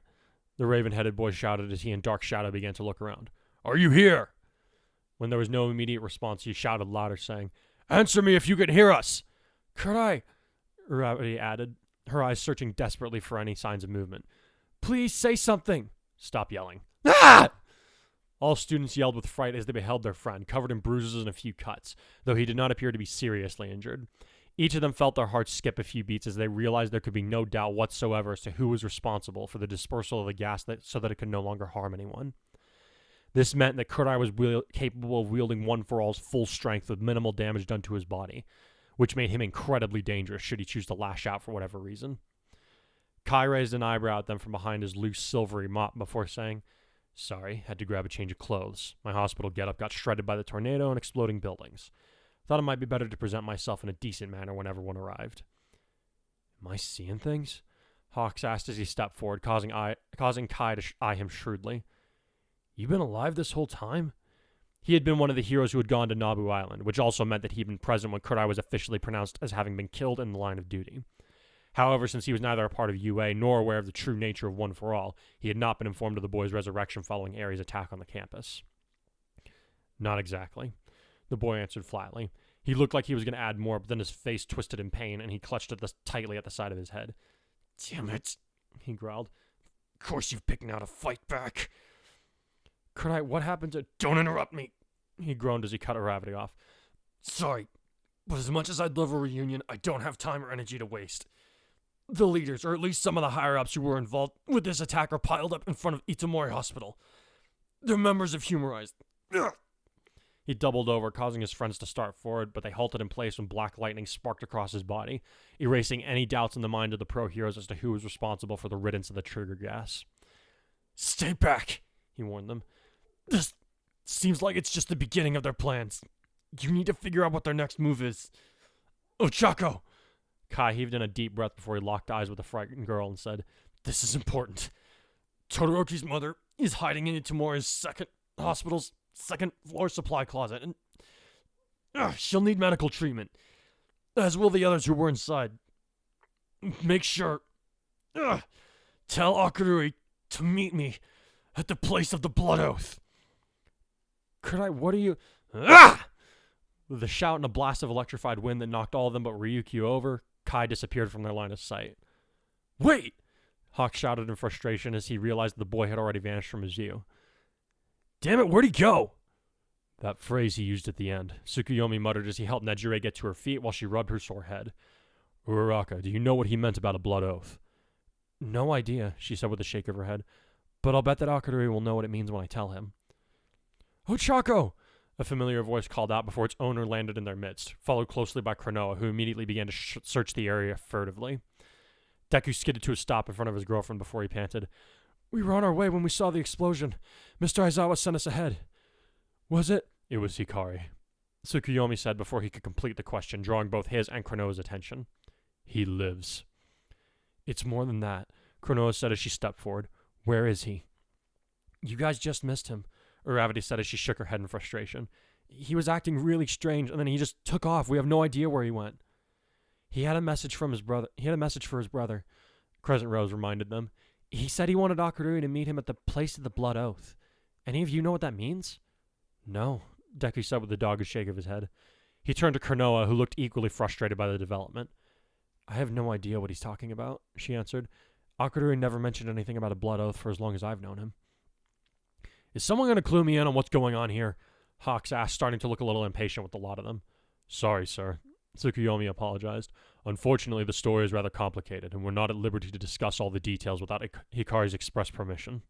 The raven-headed boy shouted as he and Dark Shadow began to look around. Are you here? When there was no immediate response, he shouted louder, saying, Answer me if you can hear us! Kurai! Uravity added, her eyes searching desperately for any signs of movement. Please say something! Stop yelling. Ah! All students yelled with fright as they beheld their friend, covered in bruises and a few cuts, though he did not appear to be seriously injured. Each of them felt their hearts skip a few beats as they realized there could be no doubt whatsoever as to who was responsible for the dispersal of the gas so that it could no longer harm anyone. This meant that Kurai was capable of wielding One for All's full strength with minimal damage done to his body, which made him incredibly dangerous should he choose to lash out for whatever reason. Kai raised an eyebrow at them from behind his loose silvery mop before saying, Sorry, had to grab a change of clothes. My hospital getup got shredded by the tornado and exploding buildings. Thought it might be better to present myself in a decent manner when everyone arrived. Am I seeing things? Hawks asked as he stepped forward, causing Kai to eye him shrewdly. You been alive this whole time? He had been one of the heroes who had gone to Nabu Island, which also meant that he had been present when Kurai was officially pronounced as having been killed in the line of duty. However, since he was neither a part of UA nor aware of the true nature of One for All, he had not been informed of the boy's resurrection following Ares' attack on the campus. Not exactly. The boy answered flatly. He looked like he was going to add more, but then his face twisted in pain, and he clutched it tightly at the side of his head. Damn it, he growled. Of course you've picked out a fight back. Kurai, what happened to... Don't interrupt me, he groaned as he cut Uravity off. Sorry, but as much as I'd love a reunion, I don't have time or energy to waste. The leaders, or at least some of the higher-ups who were involved with this attack, are piled up in front of Itomori Hospital. They're members of Humarise. Ugh. He doubled over, causing his friends to start forward, but they halted in place when black lightning sparked across his body, erasing any doubts in the mind of the pro-heroes as to who was responsible for the riddance of the trigger gas. Stay back, he warned them. This seems like it's just the beginning of their plans. You need to figure out what their next move is. Ochako! Kai heaved in a deep breath before he locked eyes with the frightened girl and said, This is important. Todoroki's mother is hiding in Itomori's hospital's second-floor supply closet, and She'll need medical treatment, as will the others who were inside. Make sure. Tell Akurui to meet me at the place of the blood oath. What are you... With a shout and a blast of electrified wind that knocked all of them but Ryukyu over, Kai disappeared from their line of sight. Wait! Hawk shouted in frustration as he realized the boy had already vanished from his view. Damn it, where'd he go? That phrase he used at the end, Tsukuyomi muttered as he helped Nejire get to her feet while she rubbed her sore head. Uraraka, do you know what he meant about a blood oath? No idea, she said with a shake of her head, but I'll bet that Akurui will know what it means when I tell him. Ochako! A familiar voice called out before its owner landed in their midst, followed closely by Cronoa, who immediately began to search the area furtively. Deku skidded to a stop in front of his girlfriend before he panted. We were on our way when we saw the explosion. Mr. Aizawa sent us ahead. Was it? It was Hikari, Tsukuyomi said before he could complete the question, drawing both his and Cronoa's attention. He lives. It's more than that, Cronoa said as she stepped forward. Where is he? You guys just missed him, Uravity said as she shook her head in frustration. He was acting really strange, and then he just took off. We have no idea where he went. He had a message from his brother. He had a message for his brother, Crescent Rose reminded them. He said he wanted Akurui to meet him at the place of the blood oath. Any of you know what that means? No, Deku said with a dogged shake of his head. He turned to Cronoa, who looked equally frustrated by the development. I have no idea what he's talking about, she answered. Akurui never mentioned anything about a blood oath for as long as I've known him. Is someone going to clue me in on what's going on here? Hawks asked, starting to look a little impatient with the lot of them. Sorry, sir, Tsukuyomi apologized. Unfortunately, the story is rather complicated, and we're not at liberty to discuss all the details without Hikari's express permission.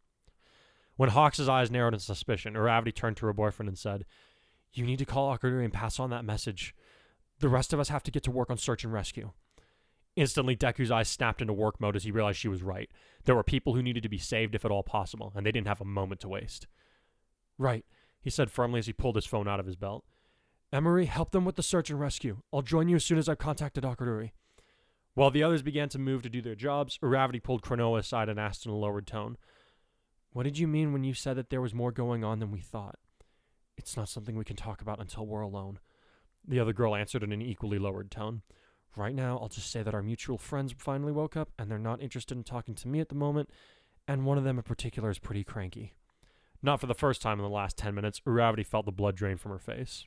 When Hawks' eyes narrowed in suspicion, Uravity turned to her boyfriend and said, You need to call Akurui and pass on that message. The rest of us have to get to work on search and rescue. Instantly, Deku's eyes snapped into work mode as he realized she was right. There were people who needed to be saved if at all possible, and they didn't have a moment to waste. Right, he said firmly as he pulled his phone out of his belt. Emery, help them with the search and rescue. I'll join you as soon as I've contacted Akurui. While the others began to move to do their jobs, Uravity pulled Cronoa aside and asked in a lowered tone, What did you mean when you said that there was more going on than we thought? It's not something we can talk about until we're alone. The other girl answered in an equally lowered tone. Right now, I'll just say that our mutual friends finally woke up, and they're not interested in talking to me at the moment, and one of them in particular is pretty cranky. Not for the first time in the last 10 minutes, Uravity felt the blood drain from her face.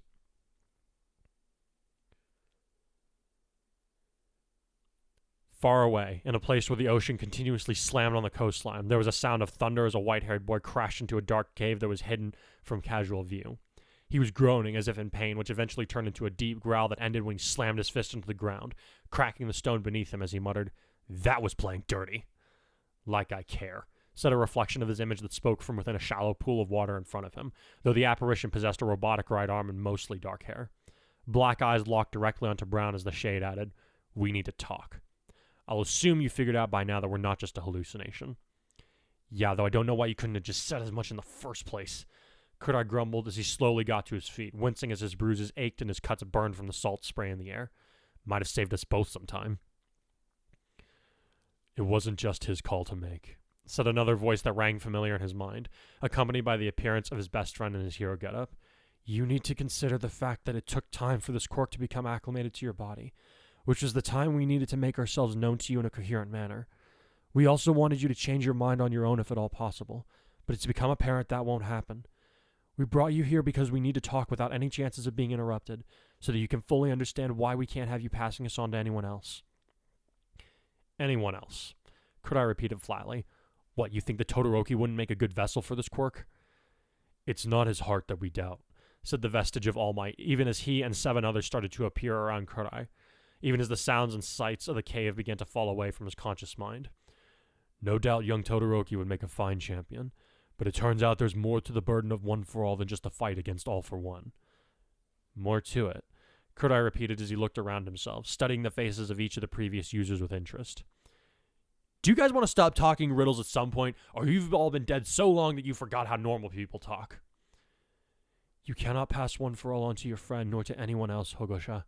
Far away, in a place where the ocean continuously slammed on the coastline, there was a sound of thunder as a white-haired boy crashed into a dark cave that was hidden from casual view. He was groaning as if in pain, which eventually turned into a deep growl that ended when he slammed his fist into the ground, cracking the stone beneath him as he muttered, That was playing dirty. Like I care, said a reflection of his image that spoke from within a shallow pool of water in front of him, though the apparition possessed a robotic right arm and mostly dark hair. Black eyes locked directly onto brown as the shade added, We need to talk. I'll assume you figured out by now that we're not just a hallucination. Yeah, though I don't know why you couldn't have just said as much in the first place. Kurai grumbled as he slowly got to his feet, wincing as his bruises ached and his cuts burned from the salt spray in the air. Might have saved us both some time. It wasn't just his call to make, said another voice that rang familiar in his mind, accompanied by the appearance of his best friend in his hero getup. You need to consider the fact that it took time for this quirk to become acclimated to your body, which was the time we needed to make ourselves known to you in a coherent manner. We also wanted you to change your mind on your own if at all possible, but it's become apparent that won't happen. We brought you here because we need to talk without any chances of being interrupted, so that you can fully understand why we can't have you passing us on to anyone else. Anyone else? Kurai repeated flatly. What, you think the Todoroki wouldn't make a good vessel for this quirk? It's not his heart that we doubt, said the vestige of All Might, even as he and 7 others started to appear around Kurai, even as the sounds and sights of the cave began to fall away from his conscious mind. No doubt young Todoroki would make a fine champion, but it turns out there's more to the burden of one for all than just a fight against all for one. More to it, Kurai repeated as he looked around himself, studying the faces of each of the previous users with interest. Do you guys want to stop talking riddles at some point, or you've all been dead so long that you forgot how normal people talk? You cannot pass one for all on to your friend, nor to anyone else, Hogosha,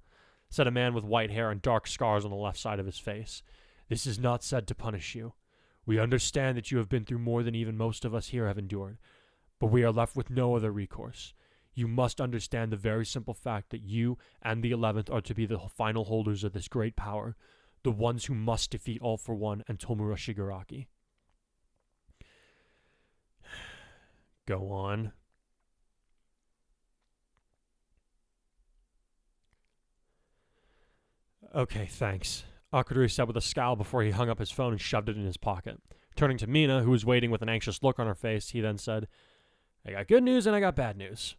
said a man with white hair and dark scars on the left side of his face. This is not said to punish you. We understand that you have been through more than even most of us here have endured, but we are left with no other recourse. You must understand the very simple fact that you and the 11th are to be the final holders of this great power, the ones who must defeat All for One and Tomura Shigaraki. Go on. Okay, thanks, Akuduri said with a scowl before he hung up his phone and shoved it in his pocket. Turning to Mina, who was waiting with an anxious look on her face, he then said, I got good news and I got bad news.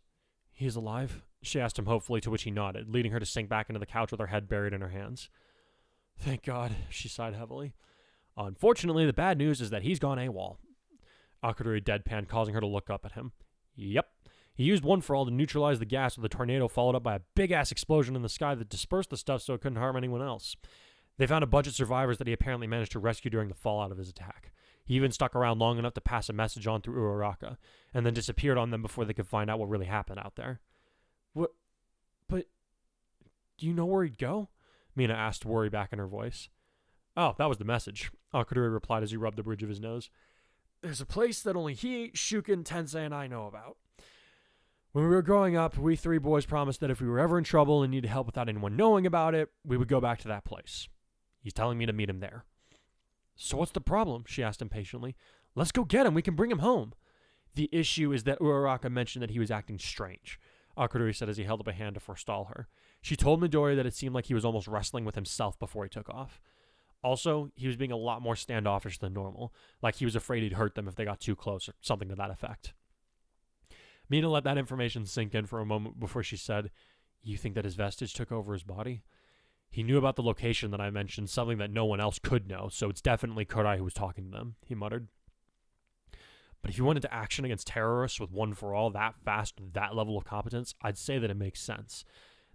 He's alive? She asked him hopefully, to which he nodded, leading her to sink back into the couch with her head buried in her hands. Thank God, she sighed heavily. Unfortunately, the bad news is that he's gone AWOL. Akuduri deadpanned, causing her to look up at him. Yep. He used One for All to neutralize the gas with a tornado followed up by a big-ass explosion in the sky that dispersed the stuff so it couldn't harm anyone else. They found a bunch of survivors that he apparently managed to rescue during the fallout of his attack. He even stuck around long enough to pass a message on through Uraraka, and then disappeared on them before they could find out what really happened out there. What? But do you know where he'd go? Mina asked, worry back in her voice. Oh, that was the message, Akuduri replied as he rubbed the bridge of his nose. There's a place that only he, Shuken, Tensei, and I know about. When we were growing up, we three boys promised that if we were ever in trouble and needed help without anyone knowing about it, we would go back to that place. He's telling me to meet him there. So what's the problem? She asked impatiently. Let's go get him. We can bring him home. The issue is that Uraraka mentioned that he was acting strange, Akuduri said as he held up a hand to forestall her. She told Midori that it seemed like he was almost wrestling with himself before he took off. Also, he was being a lot more standoffish than normal, like he was afraid he'd hurt them if they got too close or something to that effect. Mina let that information sink in for a moment before she said, You think that his vestige took over his body? He knew about the location that I mentioned, something that no one else could know, so it's definitely Kodai who was talking to them, he muttered. But if you went into action against terrorists with One for All that fast with that level of competence, I'd say that it makes sense.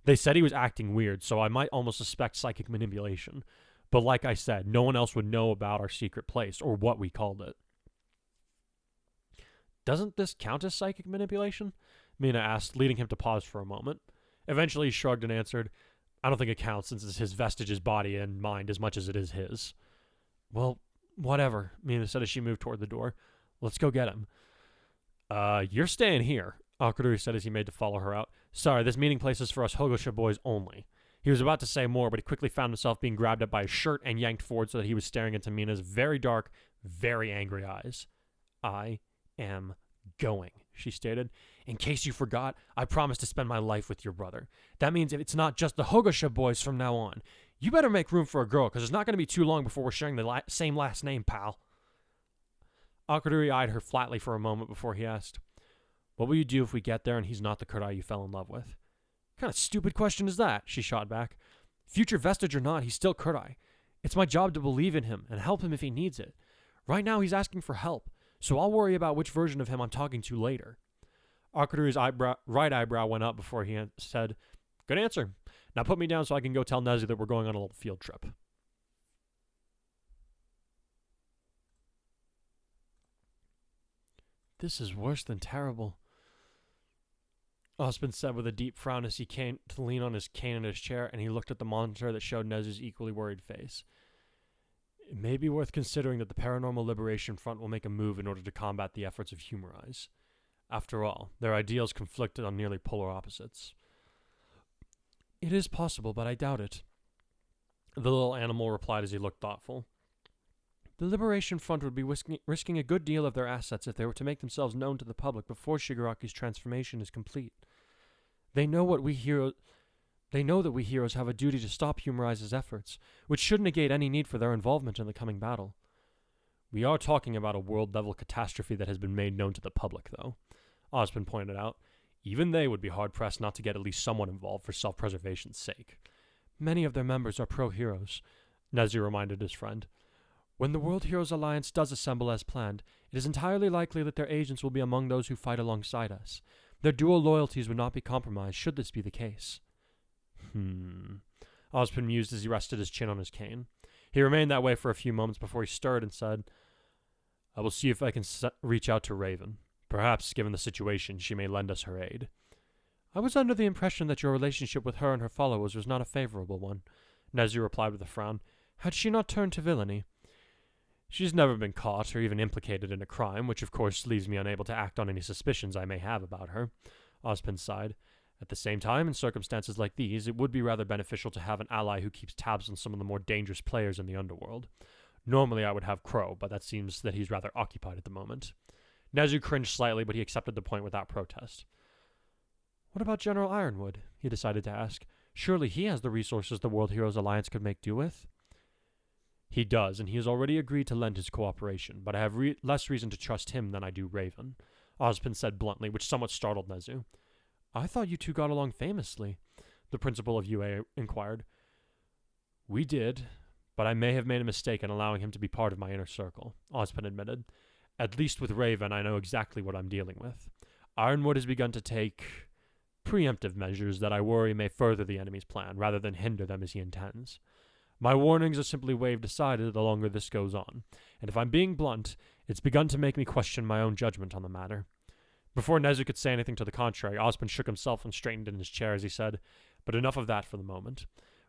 They said he was acting weird, so I might almost suspect psychic manipulation. But like I said, no one else would know about our secret place, or what we called it. Doesn't this count as psychic manipulation? Mina asked, leading him to pause for a moment. Eventually he shrugged and answered, I don't think it counts since it's his vestige's body and mind as much as it is his. Well, whatever, Mina said as she moved toward the door. Let's go get him. You're staying here, Akuduri said as he made to follow her out. Sorry, this meeting place is for us Hogosha boys only. He was about to say more, but he quickly found himself being grabbed up by his shirt and yanked forward so that he was staring into Mina's very dark, very angry eyes. I am going, she stated. In case you forgot, I promised to spend my life with your brother. That means if it's not just the Hogosha boys from now on. You better make room for a girl, because it's not going to be too long before we're sharing the same last name, pal. Akuduri eyed her flatly for a moment before he asked, What will you do if we get there and he's not the Kodai you fell in love with? What kind of stupid question is that? She shot back. Future vestige or not, he's still Kodai. It's my job to believe in him and help him if he needs it. Right now he's asking for help, so I'll worry about which version of him I'm talking to later. Akuduri's right eyebrow went up before he said, Good answer. Now put me down so I can go tell Nezu that we're going on a little field trip. This is worse than terrible, Osmond said with a deep frown as he came to lean on his cane in his chair, and he looked at the monitor that showed Nezu's equally worried face. It may be worth considering that the Paranormal Liberation Front will make a move in order to combat the efforts of Humarise. After all, their ideals conflicted on nearly polar opposites. It is possible, but I doubt it, the little animal replied as he looked thoughtful. The Liberation Front would be risking a good deal of their assets if they were to make themselves known to the public before Shigaraki's transformation is complete. They know that we heroes have a duty to stop Humarise's efforts, which should negate any need for their involvement in the coming battle. We are talking about a world-level catastrophe that has been made known to the public, though, Osmond pointed out. Even they would be hard-pressed not to get at least someone involved for self-preservation's sake. Many of their members are pro-heroes, Nezu reminded his friend. When the World Heroes Alliance does assemble as planned, it is entirely likely that their agents will be among those who fight alongside us. Their dual loyalties would not be compromised should this be the case. Osmond mused as he rested his chin on his cane. He remained that way for a few moments before he stirred and said, I will see if I can reach out to Raven. Perhaps, given the situation, she may lend us her aid. I was under the impression that your relationship with her and her followers was not a favorable one, Nezu replied with a frown. Had she not turned to villainy? She's never been caught or even implicated in a crime, which of course leaves me unable to act on any suspicions I may have about her, Ozpin sighed. At the same time, in circumstances like these, it would be rather beneficial to have an ally who keeps tabs on some of the more dangerous players in the underworld. Normally I would have Crow, but that seems that he's rather occupied at the moment. Nezu cringed slightly, but he accepted the point without protest. What about General Ironwood? He decided to ask. Surely he has the resources the World Heroes Alliance could make do with? He does, and he has already agreed to lend his cooperation, but I have less reason to trust him than I do Raven, Ozpin said bluntly, which somewhat startled Nezu. I thought you two got along famously, the principal of UA inquired. We did, but I may have made a mistake in allowing him to be part of my inner circle, Ozpin admitted. At least with Raven, I know exactly what I'm dealing with. Ironwood has begun to take preemptive measures that I worry may further the enemy's plan, rather than hinder them as he intends. My warnings are simply waved aside the longer this goes on, and if I'm being blunt, it's begun to make me question my own judgment on the matter. Before Nezu could say anything to the contrary, Ozpin shook himself and straightened in his chair as he said, But enough of that for the moment.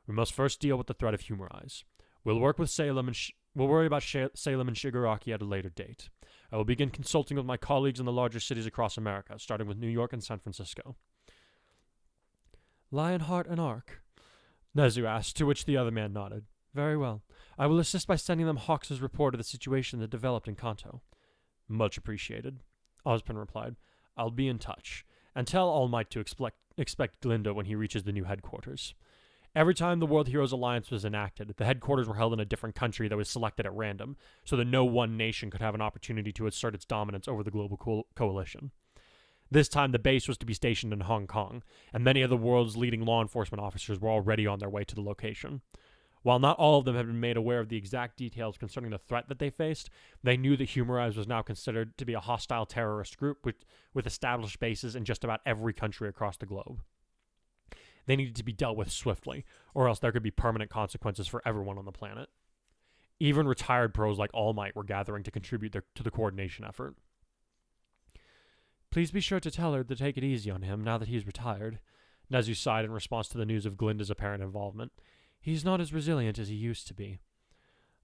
We must first deal with the threat of Humarise. We'll work with Salem and we'll worry about Salem and Shigaraki at a later date. I will begin consulting with my colleagues in the larger cities across America, starting with New York and San Francisco. Lionheart and Ark? Nezu asked, to which the other man nodded. Very well. I will assist by sending them Hawks' report of the situation that developed in Kanto. Much appreciated, Ozpin replied. I'll be in touch, and tell All Might to expect Glinda when he reaches the new headquarters. Every time the World Heroes Alliance was enacted, the headquarters were held in a different country that was selected at random, so that no one nation could have an opportunity to assert its dominance over the global coalition. This time, the base was to be stationed in Hong Kong, and many of the world's leading law enforcement officers were already on their way to the location. While not all of them had been made aware of the exact details concerning the threat that they faced, they knew that Humarise was now considered to be a hostile terrorist group with established bases in just about every country across the globe. They needed to be dealt with swiftly, or else there could be permanent consequences for everyone on the planet. Even retired pros like All Might were gathering to contribute to the coordination effort. Please be sure to tell her to take it easy on him now that he's retired, Nezu sighed in response to the news of Glinda's apparent involvement. He's not as resilient as he used to be.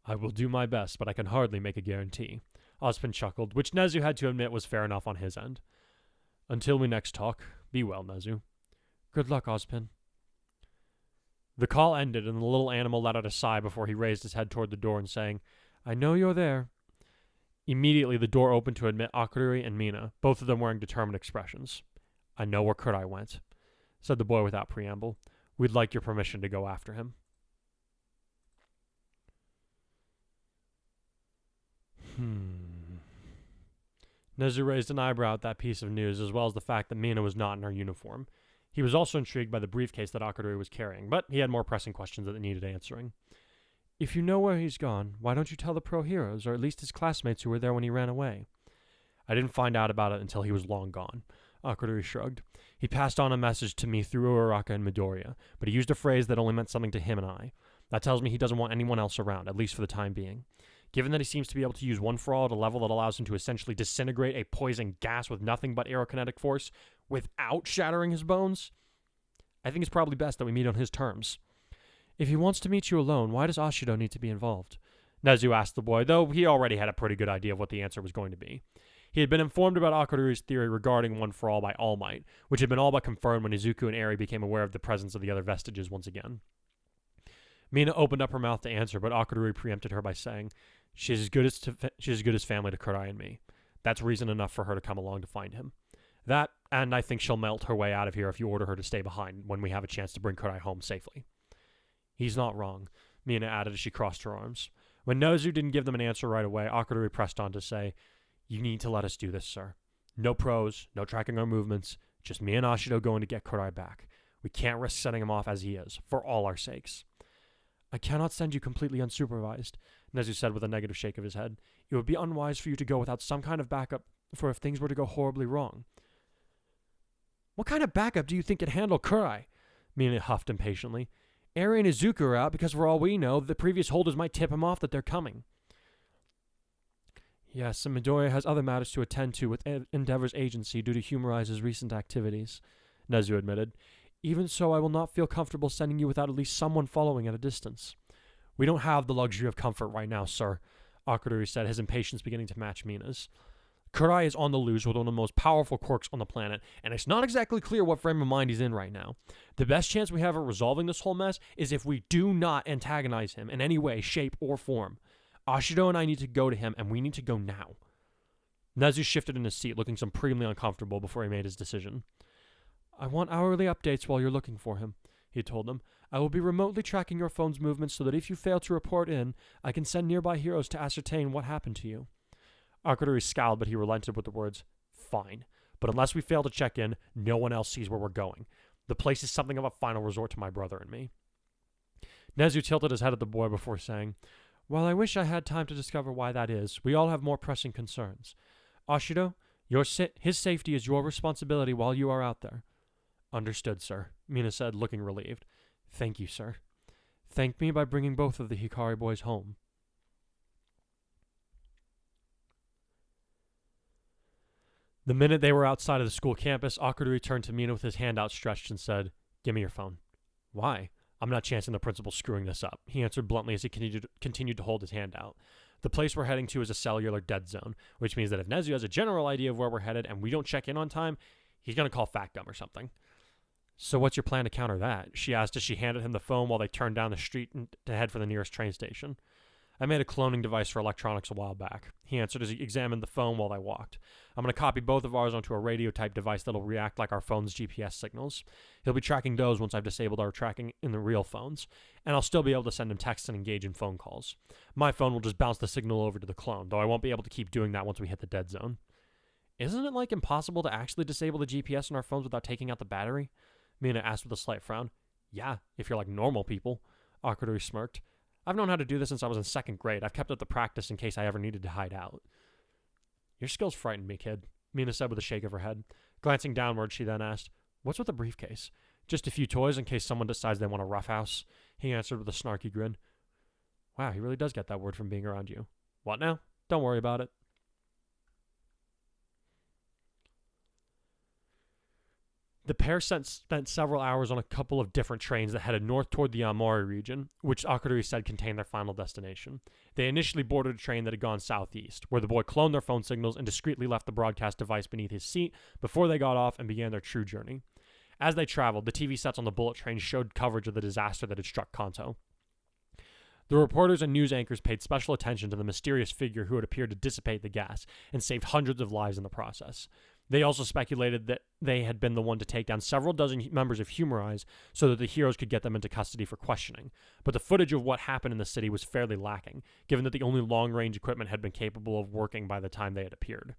I will do my best, but I can hardly make a guarantee, Ozpin chuckled, which Nezu had to admit was fair enough on his end. Until we next talk, be well, Nezu. Good luck, Ozpin. The call ended, and the little animal let out a sigh before he raised his head toward the door and saying, I know you're there. Immediately, the door opened to admit Akururi and Mina, both of them wearing determined expressions. I know where Kurai went, said the boy without preamble. We'd like your permission to go after him. Nezu raised an eyebrow at that piece of news, as well as the fact that Mina was not in her uniform. He was also intrigued by the briefcase that Akururi was carrying, but he had more pressing questions that needed answering. If you know where he's gone, why don't you tell the pro heroes, or at least his classmates who were there when he ran away? I didn't find out about it until he was long gone, Akururi shrugged. He passed on a message to me through Uraraka and Midoriya, but he used a phrase that only meant something to him and I. That tells me he doesn't want anyone else around, at least for the time being. Given that he seems to be able to use One For All at a level that allows him to essentially disintegrate a poison gas with nothing but aerokinetic force without shattering his bones, I think it's probably best that we meet on his terms. If he wants to meet you alone, why does Ashido need to be involved? Nezu asked the boy, though he already had a pretty good idea of what the answer was going to be. He had been informed about Akururi's theory regarding One For All by All Might, which had been all but confirmed when Izuku and Eri became aware of the presence of the other vestiges once again. Mina opened up her mouth to answer, but Akururi preempted her by saying, She's as good as family to Kurai and me. That's reason enough for her to come along to find him. That, and I think she'll melt her way out of here if you order her to stay behind when we have a chance to bring Kurai home safely. He's not wrong, Mina added as she crossed her arms. When Nezu didn't give them an answer right away, Akururi pressed on to say, You need to let us do this, sir. No pros, no tracking our movements, just me and Ashido going to get Kurai back. We can't risk setting him off as he is, for all our sakes. I cannot send you completely unsupervised, Nezu said with a negative shake of his head. It would be unwise for you to go without some kind of backup for if things were to go horribly wrong. What kind of backup do you think could handle Kurai? Mina huffed impatiently. Eri and Izuku are out because for all we know, the previous holders might tip him off that they're coming. Yes, and Midoriya has other matters to attend to with Endeavor's agency due to Humarise's recent activities, Nezu admitted. Even so, I will not feel comfortable sending you without at least someone following at a distance. We don't have the luxury of comfort right now, sir, Akururi said, his impatience beginning to match Mina's. Kurai is on the loose with one of the most powerful quirks on the planet, and it's not exactly clear what frame of mind he's in right now. The best chance we have of resolving this whole mess is if we do not antagonize him in any way, shape, or form. Ashido and I need to go to him, and we need to go now. Nezu shifted in his seat, looking supremely uncomfortable before he made his decision. I want hourly updates while you're looking for him, he told them. I will be remotely tracking your phone's movements so that if you fail to report in, I can send nearby heroes to ascertain what happened to you. Akadori scowled, but he relented with the words, Fine, but unless we fail to check in, no one else sees where we're going. The place is something of a final resort to my brother and me. Nezu tilted his head at the boy before saying, While I wish I had time to discover why that is, we all have more pressing concerns. Ashido, his safety is your responsibility while you are out there. Understood, sir, Mina said, looking relieved. Thank you, sir. Thank me by bringing both of the Hikari boys home. The minute they were outside of the school campus, Akadori turned to Mina with his hand outstretched and said, Give me your phone. Why? I'm not chancing the principal screwing this up, he answered bluntly as he continued to hold his hand out. The place we're heading to is a cellular dead zone, which means that if Nezu has a general idea of where we're headed and we don't check in on time, he's going to call Factum or something. So what's your plan to counter that? She asked as she handed him the phone while they turned down the street to head for the nearest train station. I made a cloning device for electronics a while back, he answered as he examined the phone while I walked. I'm going to copy both of ours onto a radio-type device that'll react like our phone's GPS signals. He'll be tracking those once I've disabled our tracking in the real phones, and I'll still be able to send him texts and engage in phone calls. My phone will just bounce the signal over to the clone, though I won't be able to keep doing that once we hit the dead zone. Isn't it, impossible to actually disable the GPS on our phones without taking out the battery? Mina asked with a slight frown. Yeah, if you're like normal people, Akadori smirked. I've known how to do this since I was in 2nd grade. I've kept up the practice in case I ever needed to hide out. Your skills frighten me, kid, Mina said with a shake of her head. Glancing downward, she then asked, What's with the briefcase? Just a few toys in case someone decides they want a roughhouse, he answered with a snarky grin. Wow, he really does get that word from being around you. What now? Don't worry about it. The pair spent several hours on a couple of different trains that headed north toward the Amori region, which Akadori said contained their final destination. They initially boarded a train that had gone southeast, where the boy cloned their phone signals and discreetly left the broadcast device beneath his seat before they got off and began their true journey. As they traveled, the TV sets on the bullet train showed coverage of the disaster that had struck Kanto. The reporters and news anchors paid special attention to the mysterious figure who had appeared to dissipate the gas and saved hundreds of lives in the process. They also speculated that they had been the one to take down several dozen members of Humarise so that the heroes could get them into custody for questioning. But the footage of what happened in the city was fairly lacking, given that the only long-range equipment had been capable of working by the time they had appeared.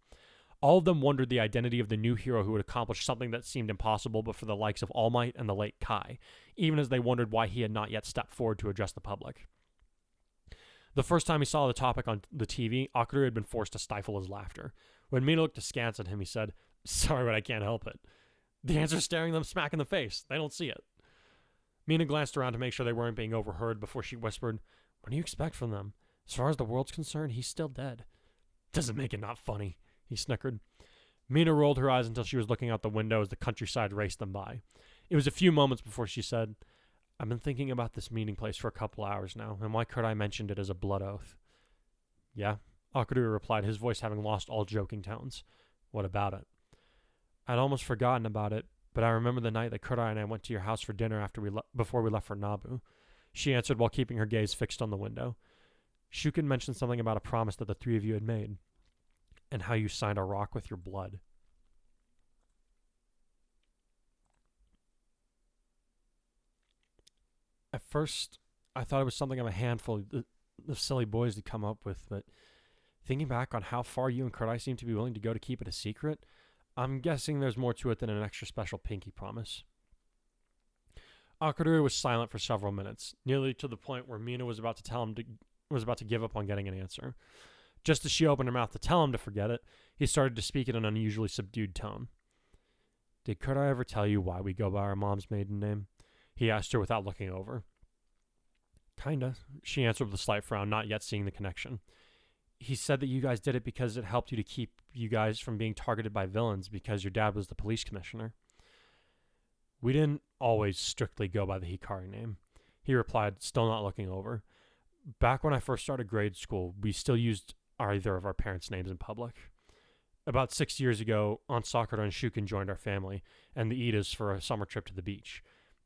All of them wondered the identity of the new hero who had accomplished something that seemed impossible but for the likes of All Might and the late Kai, even as they wondered why he had not yet stepped forward to address the public. The first time he saw the topic on the TV, Akadori had been forced to stifle his laughter. When Mina looked askance at him, he said, Sorry, but I can't help it. The answer's staring them smack in the face. They don't see it. Mina glanced around to make sure they weren't being overheard before she whispered, What do you expect from them? As far as the world's concerned, he's still dead. Doesn't make it not funny, he snickered. Mina rolled her eyes until she was looking out the window as the countryside raced them by. It was a few moments before she said, I've been thinking about this meeting place for a couple hours now, and why could I mentioned it as a blood oath? Yeah, Akadori replied, his voice having lost all joking tones. What about it? I'd almost forgotten about it, but I remember the night that Kurai and I went to your house for dinner before we left for Nabu. She answered while keeping her gaze fixed on the window. Shuken mentioned something about a promise that the three of you had made, and how you signed a rock with your blood. At first, I thought it was something of a handful of silly boys to come up with, but thinking back on how far you and Kurai seem to be willing to go to keep it a secret, I'm guessing there's more to it than an extra special pinky promise. Akadori was silent for several minutes, nearly to the point where Mina was about to give up on getting an answer. Just as she opened her mouth to tell him to forget it, he started to speak in an unusually subdued tone. Did Kurai ever tell you why we go by our mom's maiden name? He asked her without looking over. Kinda, she answered with a slight frown, not yet seeing the connection. He said that you guys did it because it helped you to keep you guys from being targeted by villains because your dad was the police commissioner. We didn't always strictly go by the Hikari name, he replied, still not looking over. Back when I first started grade school, we still used either of our parents' names in public. About 6 years ago, Aunt Sakura and Shuken joined our family and the Idas for a summer trip to the beach.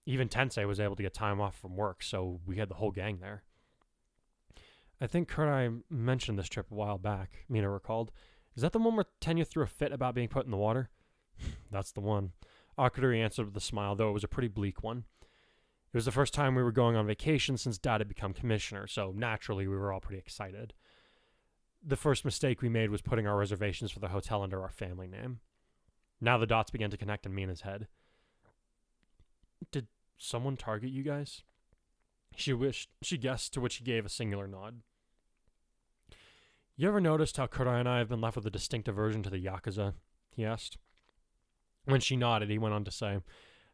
Even Tensei was able to get time off from work, so we had the whole gang there. I think Kurai mentioned this trip a while back, Mina recalled. Is that the one where Tenya threw a fit about being put in the water? That's the one. Akudori answered with a smile, though it was a pretty bleak one. It was the first time we were going on vacation since Dad had become commissioner, so naturally we were all pretty excited. The first mistake we made was putting our reservations for the hotel under our family name. Now the dots began to connect in Mina's head. Did someone target you guys? She guessed, to which he gave a singular nod. You ever noticed how Kurai and I have been left with a distinct aversion to the Yakuza? He asked. When she nodded, he went on to say,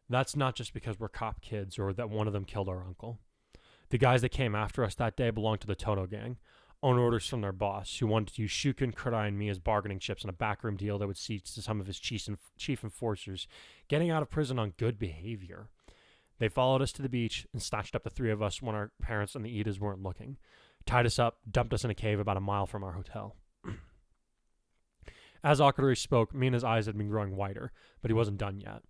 that's not just because we're cop kids or that one of them killed our uncle. The guys that came after us that day belonged to the Tono gang, on orders from their boss, who wanted to use Shuken, Kurai, and me as bargaining chips in a backroom deal that would see to some of his chief enforcers getting out of prison on good behavior. They followed us to the beach and snatched up the three of us when our parents and the Idas weren't looking, tied us up, dumped us in a cave about a mile from our hotel. As Akudori spoke, Mina's eyes had been growing wider, but he wasn't done yet.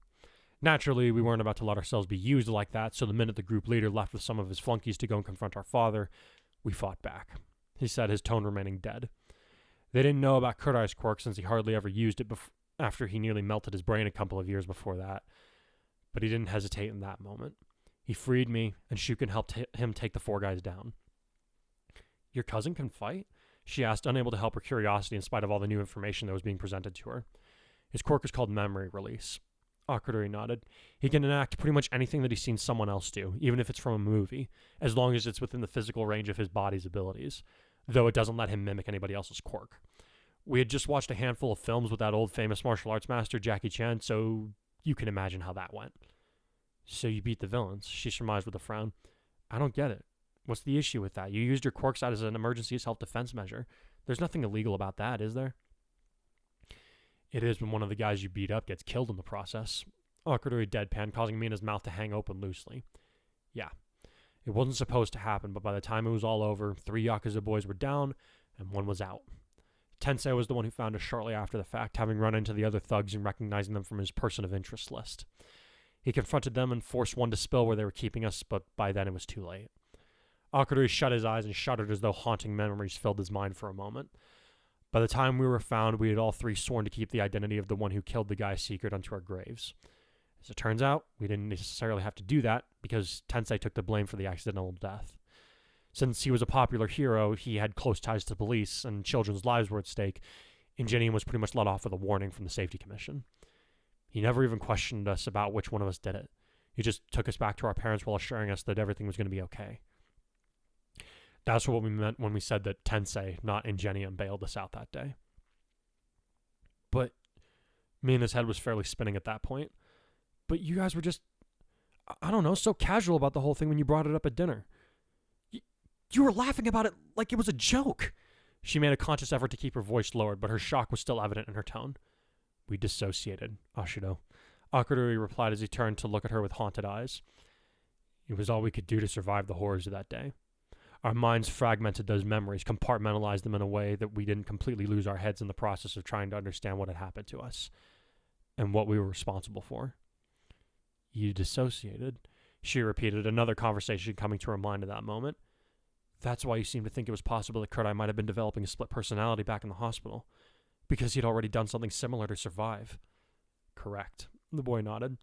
Naturally, we weren't about to let ourselves be used like that, so the minute the group leader left with some of his flunkies to go and confront our father, we fought back. He said, his tone remaining dead. They didn't know about Kurai's quirk since he hardly ever used it after he nearly melted his brain a couple of years before that. But he didn't hesitate in that moment. He freed me, and Shuken helped him take the four guys down. Your cousin can fight? She asked, unable to help her curiosity in spite of all the new information that was being presented to her. His quirk is called memory release. Akudori nodded. He can enact pretty much anything that he's seen someone else do, even if it's from a movie, as long as it's within the physical range of his body's abilities, though it doesn't let him mimic anybody else's quirk. We had just watched a handful of films with that old famous martial arts master, Jackie Chan, so you can imagine how that went. So you beat the villains, she surmised with a frown. I don't get it. What's the issue with that? You used your quirks out as an emergency self-defense measure. There's nothing illegal about that, is there? It is when one of the guys you beat up gets killed in the process. Akudori deadpan, causing Mina's mouth to hang open loosely. Yeah, it wasn't supposed to happen, but by the time it was all over, 3 Yakuza boys were down, and 1 was out. Tensei was the one who found us shortly after the fact, having run into the other thugs and recognizing them from his person of interest list. He confronted them and forced one to spill where they were keeping us, but by then it was too late. Akudori shut his eyes and shuddered as though haunting memories filled his mind for a moment. By the time we were found, we had all 3 sworn to keep the identity of the one who killed the guy secret unto our graves. As it turns out, we didn't necessarily have to do that, because Tensei took the blame for the accidental death. Since he was a popular hero, he had close ties to police, and children's lives were at stake, Ingenium was pretty much let off with a warning from the Safety Commission. He never even questioned us about which one of us did it. He just took us back to our parents while assuring us that everything was going to be okay. That's what we meant when we said that Tensei, not Ingenium, bailed us out that day. But Mina's head was fairly spinning at that point. But you guys were just, I don't know, so casual about the whole thing when you brought it up at dinner. You were laughing about it like it was a joke. She made a conscious effort to keep her voice lowered, but her shock was still evident in her tone. We dissociated, Ashido. Akudori replied as he turned to look at her with haunted eyes. It was all we could do to survive the horrors of that day. Our minds fragmented those memories, compartmentalized them in a way that we didn't completely lose our heads in the process of trying to understand what had happened to us and what we were responsible for. You dissociated, she repeated, another conversation coming to her mind at that moment. That's why you seemed to think it was possible that Kurai might have been developing a split personality back in the hospital, because he'd already done something similar to survive. Correct. The boy nodded.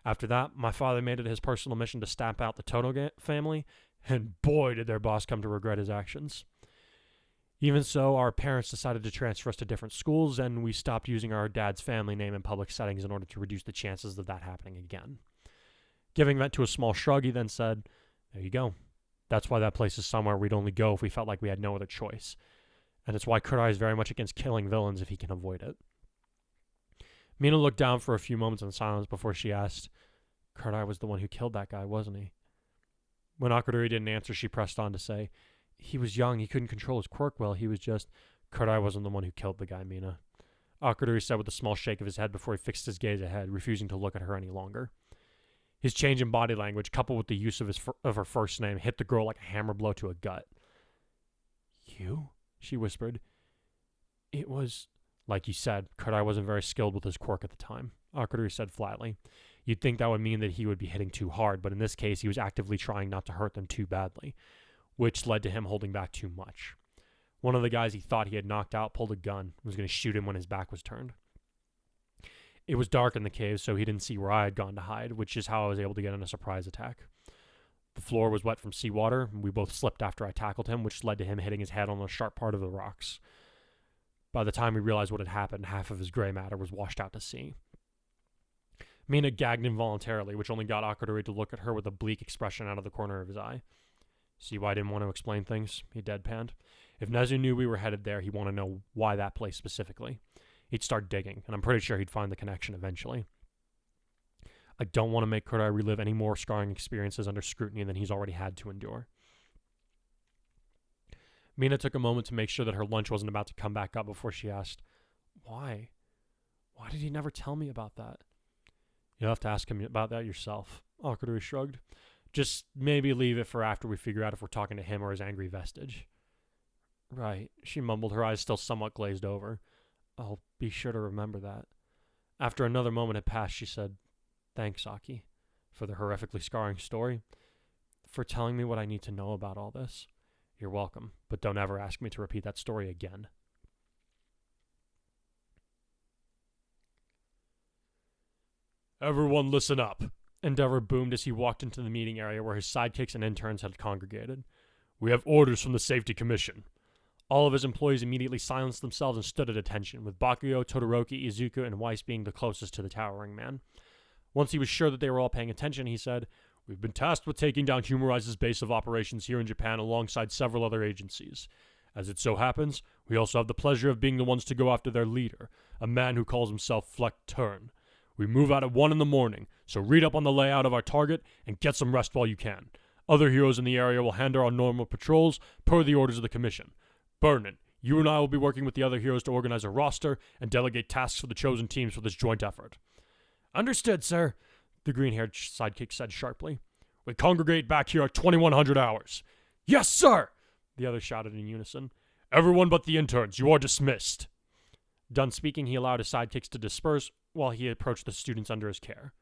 After that, my father made it his personal mission to stamp out the Tono family, and boy did their boss come to regret his actions. Even so, our parents decided to transfer us to different schools, and we stopped using our dad's family name in public settings in order to reduce the chances of that happening again. Giving vent to a small shrug, he then said, there you go. That's why that place is somewhere we'd only go if we felt like we had no other choice. And it's why Kurai is very much against killing villains if he can avoid it. Mina looked down for a few moments in silence before she asked, Kurai was the one who killed that guy, wasn't he? When Akudori didn't answer, she pressed on to say, he was young, he couldn't control his quirk well, he was just... Kurai wasn't the one who killed the guy, Mina. Akudori said with a small shake of his head before he fixed his gaze ahead, refusing to look at her any longer. His change in body language, coupled with the use of her first name, hit the girl like a hammer blow to a gut. You? She whispered. It was Like you said, Kodai wasn't very skilled with his quirk at the time, Akadori said flatly. You'd think that would mean that he would be hitting too hard, but in this case he was actively trying not to hurt them too badly, which led to him holding back too much. One of the guys he thought he had knocked out pulled a gun and was going to shoot him when his back was turned. It was dark in the cave, so he didn't see where I had gone to hide, which is how I was able to get in a surprise attack. The floor was wet from seawater, and we both slipped after I tackled him, which led to him hitting his head on a sharp part of the rocks. By the time we realized what had happened, half of his gray matter was washed out to sea. Mina gagged involuntarily, which only got Akadori to look at her with a bleak expression out of the corner of his eye. See why I didn't want to explain things? He deadpanned. If Nezu knew we were headed there, he'd want to know why that place specifically. He'd start digging, and I'm pretty sure he'd find the connection eventually. I don't want to make Kodai relive any more scarring experiences under scrutiny than he's already had to endure. Mina took a moment to make sure that her lunch wasn't about to come back up before she asked, Why? Why did he never tell me about that? You'll have to ask him about that yourself, Akadori shrugged. Just maybe leave it for after we figure out if we're talking to him or his angry vestige. Right, she mumbled, her eyes still somewhat glazed over. I'll be sure to remember that. After another moment had passed, she said, Thanks, Aki, for the horrifically scarring story. For telling me what I need to know about all this. You're welcome, but don't ever ask me to repeat that story again. Everyone listen up, Endeavor boomed as he walked into the meeting area where his sidekicks and interns had congregated. We have orders from the Safety Commission. All of his employees immediately silenced themselves and stood at attention, with Bakugo, Todoroki, Izuku, and Weiss being the closest to the towering man. Once he was sure that they were all paying attention, he said, We've been tasked with taking down Humarise's base of operations here in Japan alongside several other agencies. As it so happens, we also have the pleasure of being the ones to go after their leader, a man who calls himself Fleck Turn. We move out at 1 in the morning, so read up on the layout of our target and get some rest while you can. Other heroes in the area will handle our normal patrols per the orders of the Commission. Burnin, you and I will be working with the other heroes to organize a roster and delegate tasks for the chosen teams for this joint effort. Understood, sir, the green-haired sidekick said sharply. We congregate back here at 2100 hours. Yes, sir, the others shouted in unison. Everyone but the interns, you are dismissed. Done speaking, he allowed his sidekicks to disperse while he approached the students under his care.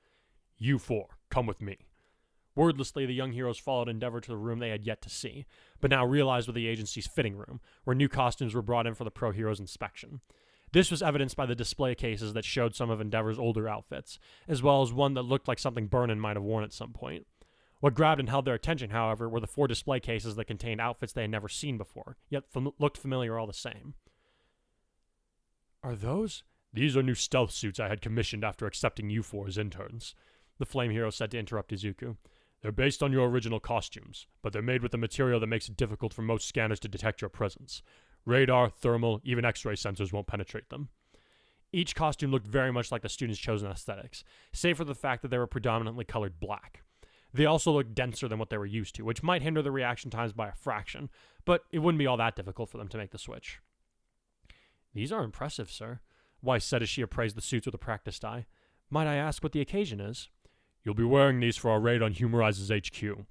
You four, come with me. Wordlessly, the young heroes followed Endeavor to the room they had yet to see, but now realized was the agency's fitting room, where new costumes were brought in for the pro heroes' inspection. This was evidenced by the display cases that showed some of Endeavor's older outfits, as well as one that looked like something Burnin might have worn at some point. What grabbed and held their attention, however, were the 4 display cases that contained outfits they had never seen before, yet looked familiar all the same. Are those? These are new stealth suits I had commissioned after accepting you four as interns, the Flame Hero said to interrupt Izuku. They're based on your original costumes, but they're made with a material that makes it difficult for most scanners to detect your presence. Radar, thermal, even X-ray sensors won't penetrate them. Each costume looked very much like the students' chosen aesthetics, save for the fact that they were predominantly colored black. They also looked denser than what they were used to, which might hinder the reaction times by a fraction, but it wouldn't be all that difficult for them to make the switch. These are impressive, sir, Weiss said as she appraised the suits with a practiced eye. Might I ask what the occasion is? You'll be wearing these for our raid on Humarise's HQ,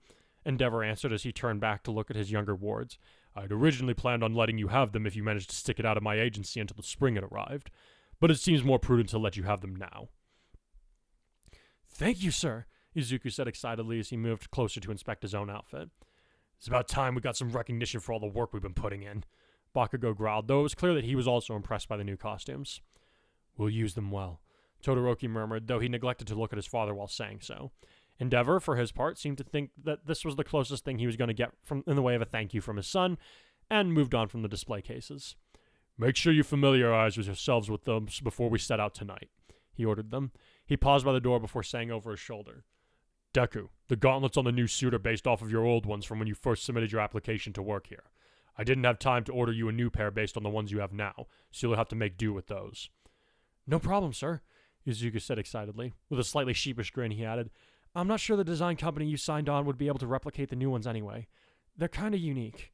Endeavor answered as he turned back to look at his younger wards. I'd originally planned on letting you have them if you managed to stick it out of my agency until the spring had arrived, but it seems more prudent to let you have them now. Thank you, sir, Izuku said excitedly as he moved closer to inspect his own outfit. It's about time we got some recognition for all the work we've been putting in, Bakugo growled, though it was clear that he was also impressed by the new costumes. We'll use them well, Todoroki murmured, though he neglected to look at his father while saying so. Endeavor, for his part, seemed to think that this was the closest thing he was going to get in the way of a thank you from his son, and moved on from the display cases. Make sure you familiarize yourselves with them before we set out tonight, he ordered them. He paused by the door before saying over his shoulder, Deku, the gauntlets on the new suit are based off of your old ones from when you first submitted your application to work here. I didn't have time to order you a new pair based on the ones you have now, so you'll have to make do with those. No problem, sir, Izuku said excitedly. With a slightly sheepish grin, he added, I'm not sure the design company you signed on would be able to replicate the new ones anyway. They're kind of unique.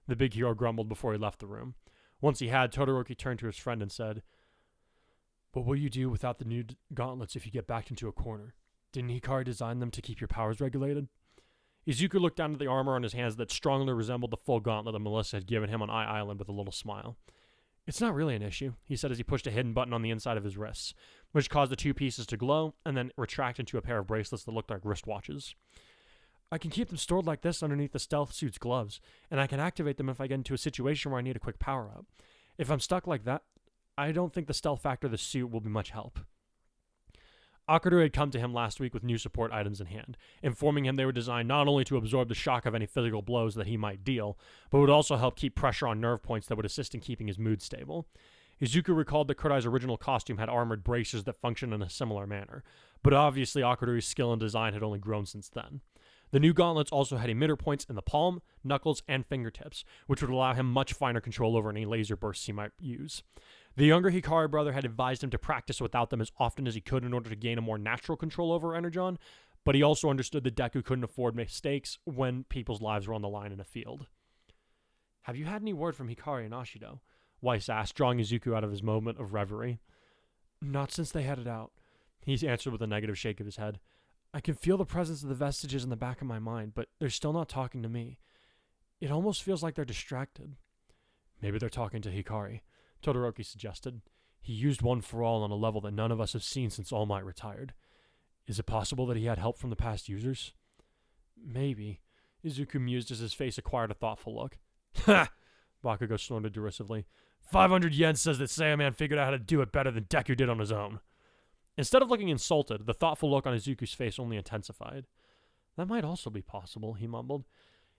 The big hero grumbled before he left the room. Once he had, Todoroki turned to his friend and said, What will you do without the new gauntlets if you get backed into a corner? Didn't Hikari design them to keep your powers regulated? Izuku looked down at the armor on his hands that strongly resembled the full gauntlet that Melissa had given him on Eye Island with a little smile. It's not really an issue, he said as he pushed a hidden button on the inside of his wrists, which caused the two pieces to glow and then retract into a pair of bracelets that looked like wristwatches. I can keep them stored like this underneath the stealth suit's gloves, and I can activate them if I get into a situation where I need a quick power-up. If I'm stuck like that, I don't think the stealth factor of the suit will be much help. Akadori had come to him last week with new support items in hand, informing him they were designed not only to absorb the shock of any physical blows that he might deal, but would also help keep pressure on nerve points that would assist in keeping his mood stable. Izuku recalled that Kodai's original costume had armored bracers that functioned in a similar manner, but obviously Akadori's skill and design had only grown since then. The new gauntlets also had emitter points in the palm, knuckles, and fingertips, which would allow him much finer control over any laser bursts he might use. The younger Hikari brother had advised him to practice without them as often as he could in order to gain a more natural control over Energon, but he also understood that Deku couldn't afford mistakes when people's lives were on the line in a field. Have you had any word from Hikari and Ashido? Weiss asked, drawing Izuku out of his moment of reverie. Not since they headed out, he answered with a negative shake of his head. I can feel the presence of the vestiges in the back of my mind, but they're still not talking to me. It almost feels like they're distracted. Maybe they're talking to Hikari, Todoroki suggested. He used One for All on a level that none of us have seen since All Might retired. Is it possible that he had help from the past users? Maybe. Izuku mused as his face acquired a thoughtful look. Ha! Bakugo snorted derisively. 500 yen says that Saiyaman figured out how to do it better than Deku did on his own. Instead of looking insulted, the thoughtful look on Izuku's face only intensified. That might also be possible, he mumbled.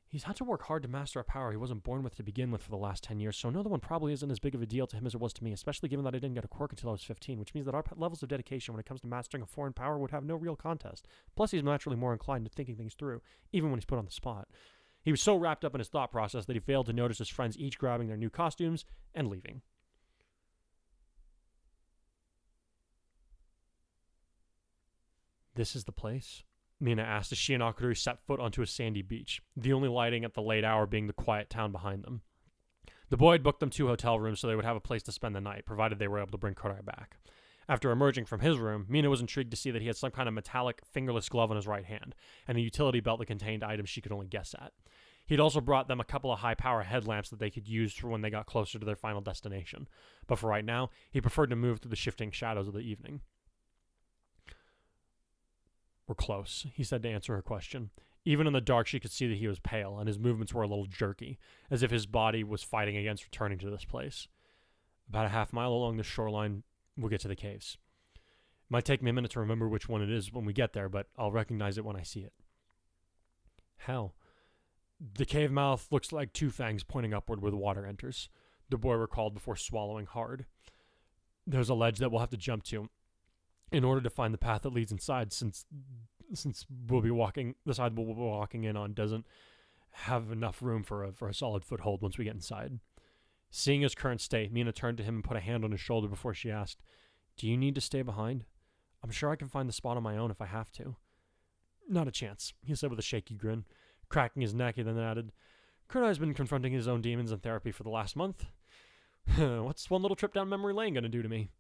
He's had to work hard to master a power he wasn't born with to begin with for the last 10 years, so another one probably isn't as big of a deal to him as it was to me, especially given that I didn't get a quirk until I was 15, which means that our levels of dedication when it comes to mastering a foreign power would have no real contest. Plus, he's naturally more inclined to thinking things through, even when he's put on the spot. He was so wrapped up in his thought process that he failed to notice his friends each grabbing their new costumes and leaving. This is the place? Mina asked as she and Akadori set foot onto a sandy beach, the only lighting at the late hour being the quiet town behind them. The boy had booked them 2 hotel rooms so they would have a place to spend the night, provided they were able to bring Kodai back. After emerging from his room, Mina was intrigued to see that he had some kind of metallic, fingerless glove in his right hand, and a utility belt that contained items she could only guess at. He'd also brought them a couple of high-power headlamps that they could use for when they got closer to their final destination, but for right now, he preferred to move through the shifting shadows of the evening. We're close, he said to answer her question. Even in the dark, she could see that he was pale, and his movements were a little jerky, as if his body was fighting against returning to this place. About a half-mile along the shoreline, we'll get to the caves. It might take me a minute to remember which one it is when we get there, but I'll recognize it when I see it. How? The cave mouth looks like 2 fangs pointing upward where the water enters, the boy recalled before swallowing hard. There's a ledge that we'll have to jump to in order to find the path that leads inside, since we'll be walking, the side we'll be walking in on doesn't have enough room for a solid foothold once we get inside. Seeing his current state, Mina turned to him and put a hand on his shoulder before she asked, Do you need to stay behind? I'm sure I can find the spot on my own if I have to. Not a chance, he said with a shaky grin. Cracking his neck, he then added, Kodai's been confronting his own demons in therapy for the last month. What's one little trip down memory lane going to do to me?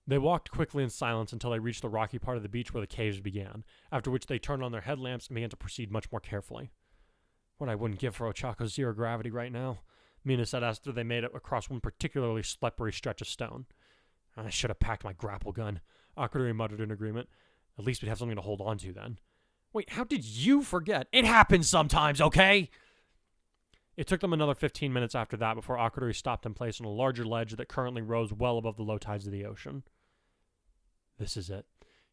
They walked quickly in silence until they reached the rocky part of the beach where the caves began, after which they turned on their headlamps and began to proceed much more carefully. What I wouldn't give for Ochako's zero gravity right now, Mina said after they made it across one particularly slippery stretch of stone. I should have packed my grapple gun, Akadori muttered in agreement. At least we'd have something to hold on to then. Wait, how did you forget? It happens sometimes, okay? It took them another 15 minutes after that before Akadori stopped in place on a larger ledge that currently rose well above the low tides of the ocean. This is it,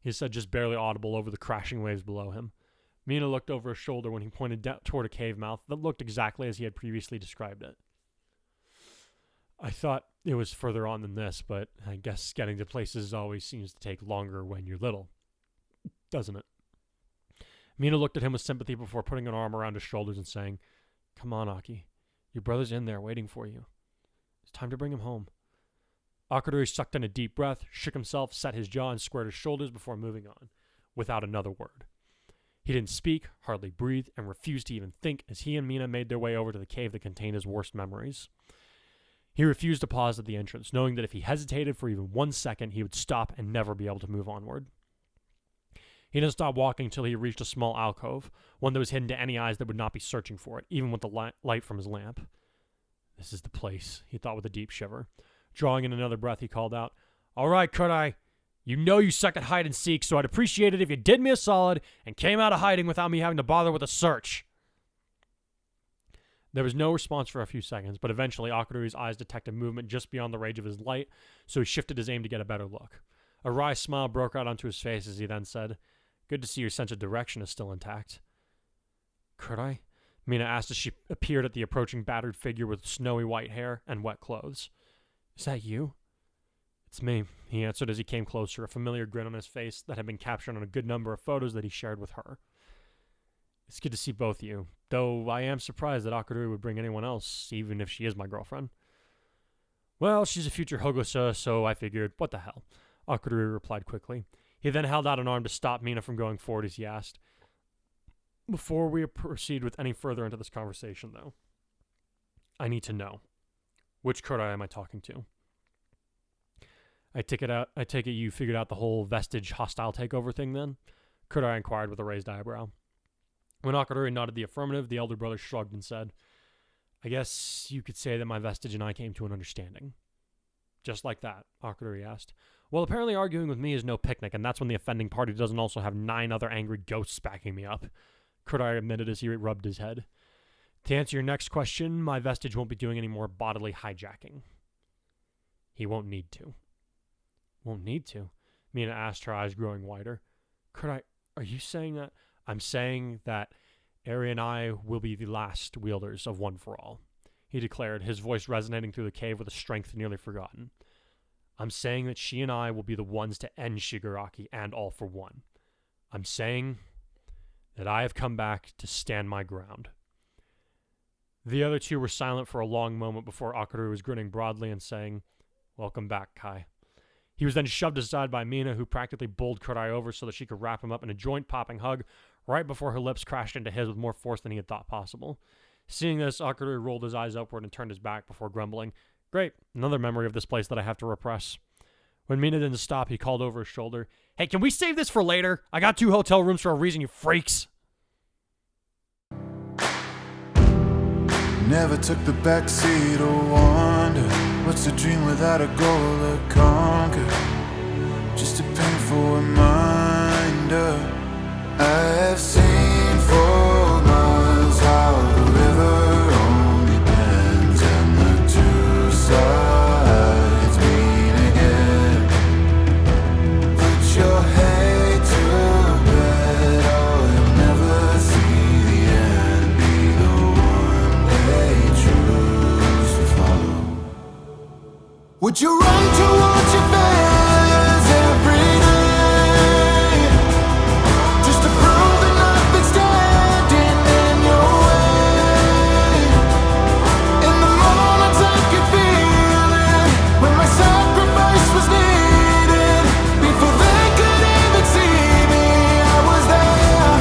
he said, just barely audible over the crashing waves below him. Mina looked over his shoulder when he pointed toward a cave mouth that looked exactly as he had previously described it. I thought it was further on than this, but I guess getting to places always seems to take longer when you're little, doesn't it? Mina looked at him with sympathy before putting an arm around his shoulders and saying, Come on, Aki. Your brother's in there waiting for you. It's time to bring him home. Akadori sucked in a deep breath, shook himself, set his jaw, and squared his shoulders before moving on, without another word. He didn't speak, hardly breathe, and refused to even think as he and Mina made their way over to the cave that contained his worst memories. He refused to pause at the entrance, knowing that if he hesitated for even 1 second, he would stop and never be able to move onward. He didn't stop walking until he reached a small alcove, one that was hidden to any eyes that would not be searching for it, even with the light from his lamp. This is the place, he thought with a deep shiver. Drawing in another breath, he called out, "All right, Kurai. You know you suck at hide and seek, so I'd appreciate it if you did me a solid and came out of hiding without me having to bother with a search." There was no response for a few seconds, but eventually Akarui's eyes detected movement just beyond the range of his light, so he shifted his aim to get a better look. A wry smile broke out onto his face as he then said, "Good to see your sense of direction is still intact." "Kurai?" Mina asked as she appeared at the approaching battered figure with snowy white hair and wet clothes. "Is that you?" "It's me," he answered as he came closer, a familiar grin on his face that had been captured on a good number of photos that he shared with her. "It's good to see both of you, though I am surprised that Akarui would bring anyone else, even if she is my girlfriend." "Well, she's a future Hogosa, so I figured, what the hell?" Akarui replied quickly. He then held out an arm to stop Mina from going forward as he asked, "Before we proceed with any further into this conversation, though, I need to know, which Kurai am I talking to?" I take it you figured out the whole vestige hostile takeover thing then?" Kurai inquired with a raised eyebrow. When Akarui nodded the affirmative, the elder brother shrugged and said, "I guess you could say that my vestige and I came to an understanding." "Just like that?" Akarui asked. "Well, apparently arguing with me is no picnic, and that's when the offending party doesn't also have 9 other angry ghosts backing me up," Kurai admitted as he rubbed his head. "To answer your next question, my vestige won't be doing any more bodily hijacking." "He won't need to." "Won't need to?" Mina asked, her eyes growing wider. "Kurai, are you saying that?" "I'm saying that Ari and I will be the last wielders of One for All," he declared, his voice resonating through the cave with a strength nearly forgotten. "I'm saying that she and I will be the ones to end Shigaraki and All for One. I'm saying that I have come back to stand my ground." The other two were silent for a long moment before Akarui was grinning broadly and saying, "Welcome back, Kai." He was then shoved aside by Mina, who practically bowled Kurai over so that she could wrap him up in a joint-popping hug right before her lips crashed into his with more force than he had thought possible. Seeing this, Akarui rolled his eyes upward and turned his back before grumbling, "Great, another memory of this place that I have to repress." When Mina didn't stop, he called over his shoulder, "Hey, can we save this for later? I got 2 hotel rooms for a reason, you freaks." Never took the backseat or wonder what's a dream without a goal to conquer. Just a painful reminder. I have seen for miles how the river only bends and the 2 sides meet again. Put your hate to bed, or you'll never see the end. Be the one they choose to follow. Would you run towards your failures every day, just to prove that nothing's standing in your way? In the moments I could feel it, when my sacrifice was needed, before they could even see me, I was there,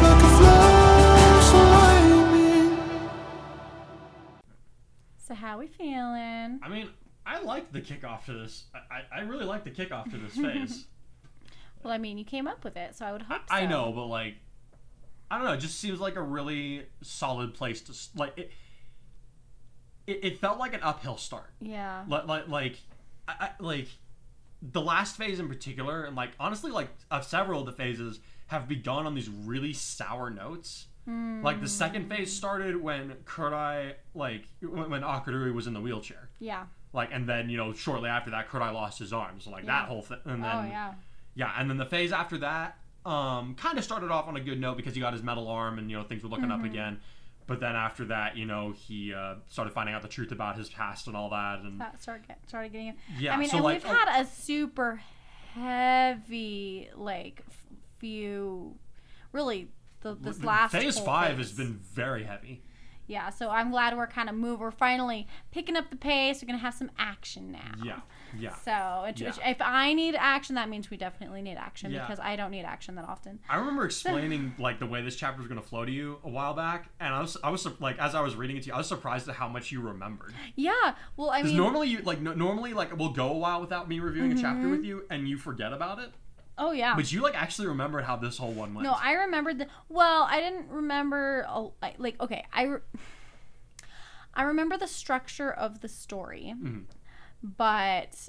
like a flash lightning. So how we feeling? I mean, I liked the kickoff to this. I really liked the kickoff to this phase. Well, I mean, you came up with it, so I would hope so. I know, but like, I don't know. It just seems like a really solid place to like. It felt like an uphill start. Yeah. Like the last phase in particular, and like honestly, like several of the phases have begun on these really sour notes. Like the second phase started when Kurai, like when Akarui was in the wheelchair. Yeah. Like, and then, you know, shortly after that, Kurai lost his arm. So, like, that whole thing. And then, yeah, and then the phase after that kind of started off on a good note because he got his metal arm and, you know, things were looking up again. But then after that, you know, he started finding out the truth about his past and all that. And That started getting it. yeah, I mean, so and like, we've had a super heavy, like, few, really, this last phase whole 5 phase has been very heavy. Yeah, so I'm glad we're kind of we're finally picking up the pace. We're going to have some action now. Yeah. So if I need action, that means we definitely need action because I don't need action that often. I remember explaining like the way this chapter was going to flow to you a while back, and I was like, as I was reading it to you, I was surprised at how much you remembered. Yeah, well, I mean, normally we'll go a while without me reviewing a chapter with you, and you forget about it. Oh, yeah. But you, like, actually remembered how this whole one went. No, I remembered well, I didn't remember, like, okay, I remember the structure of the story, but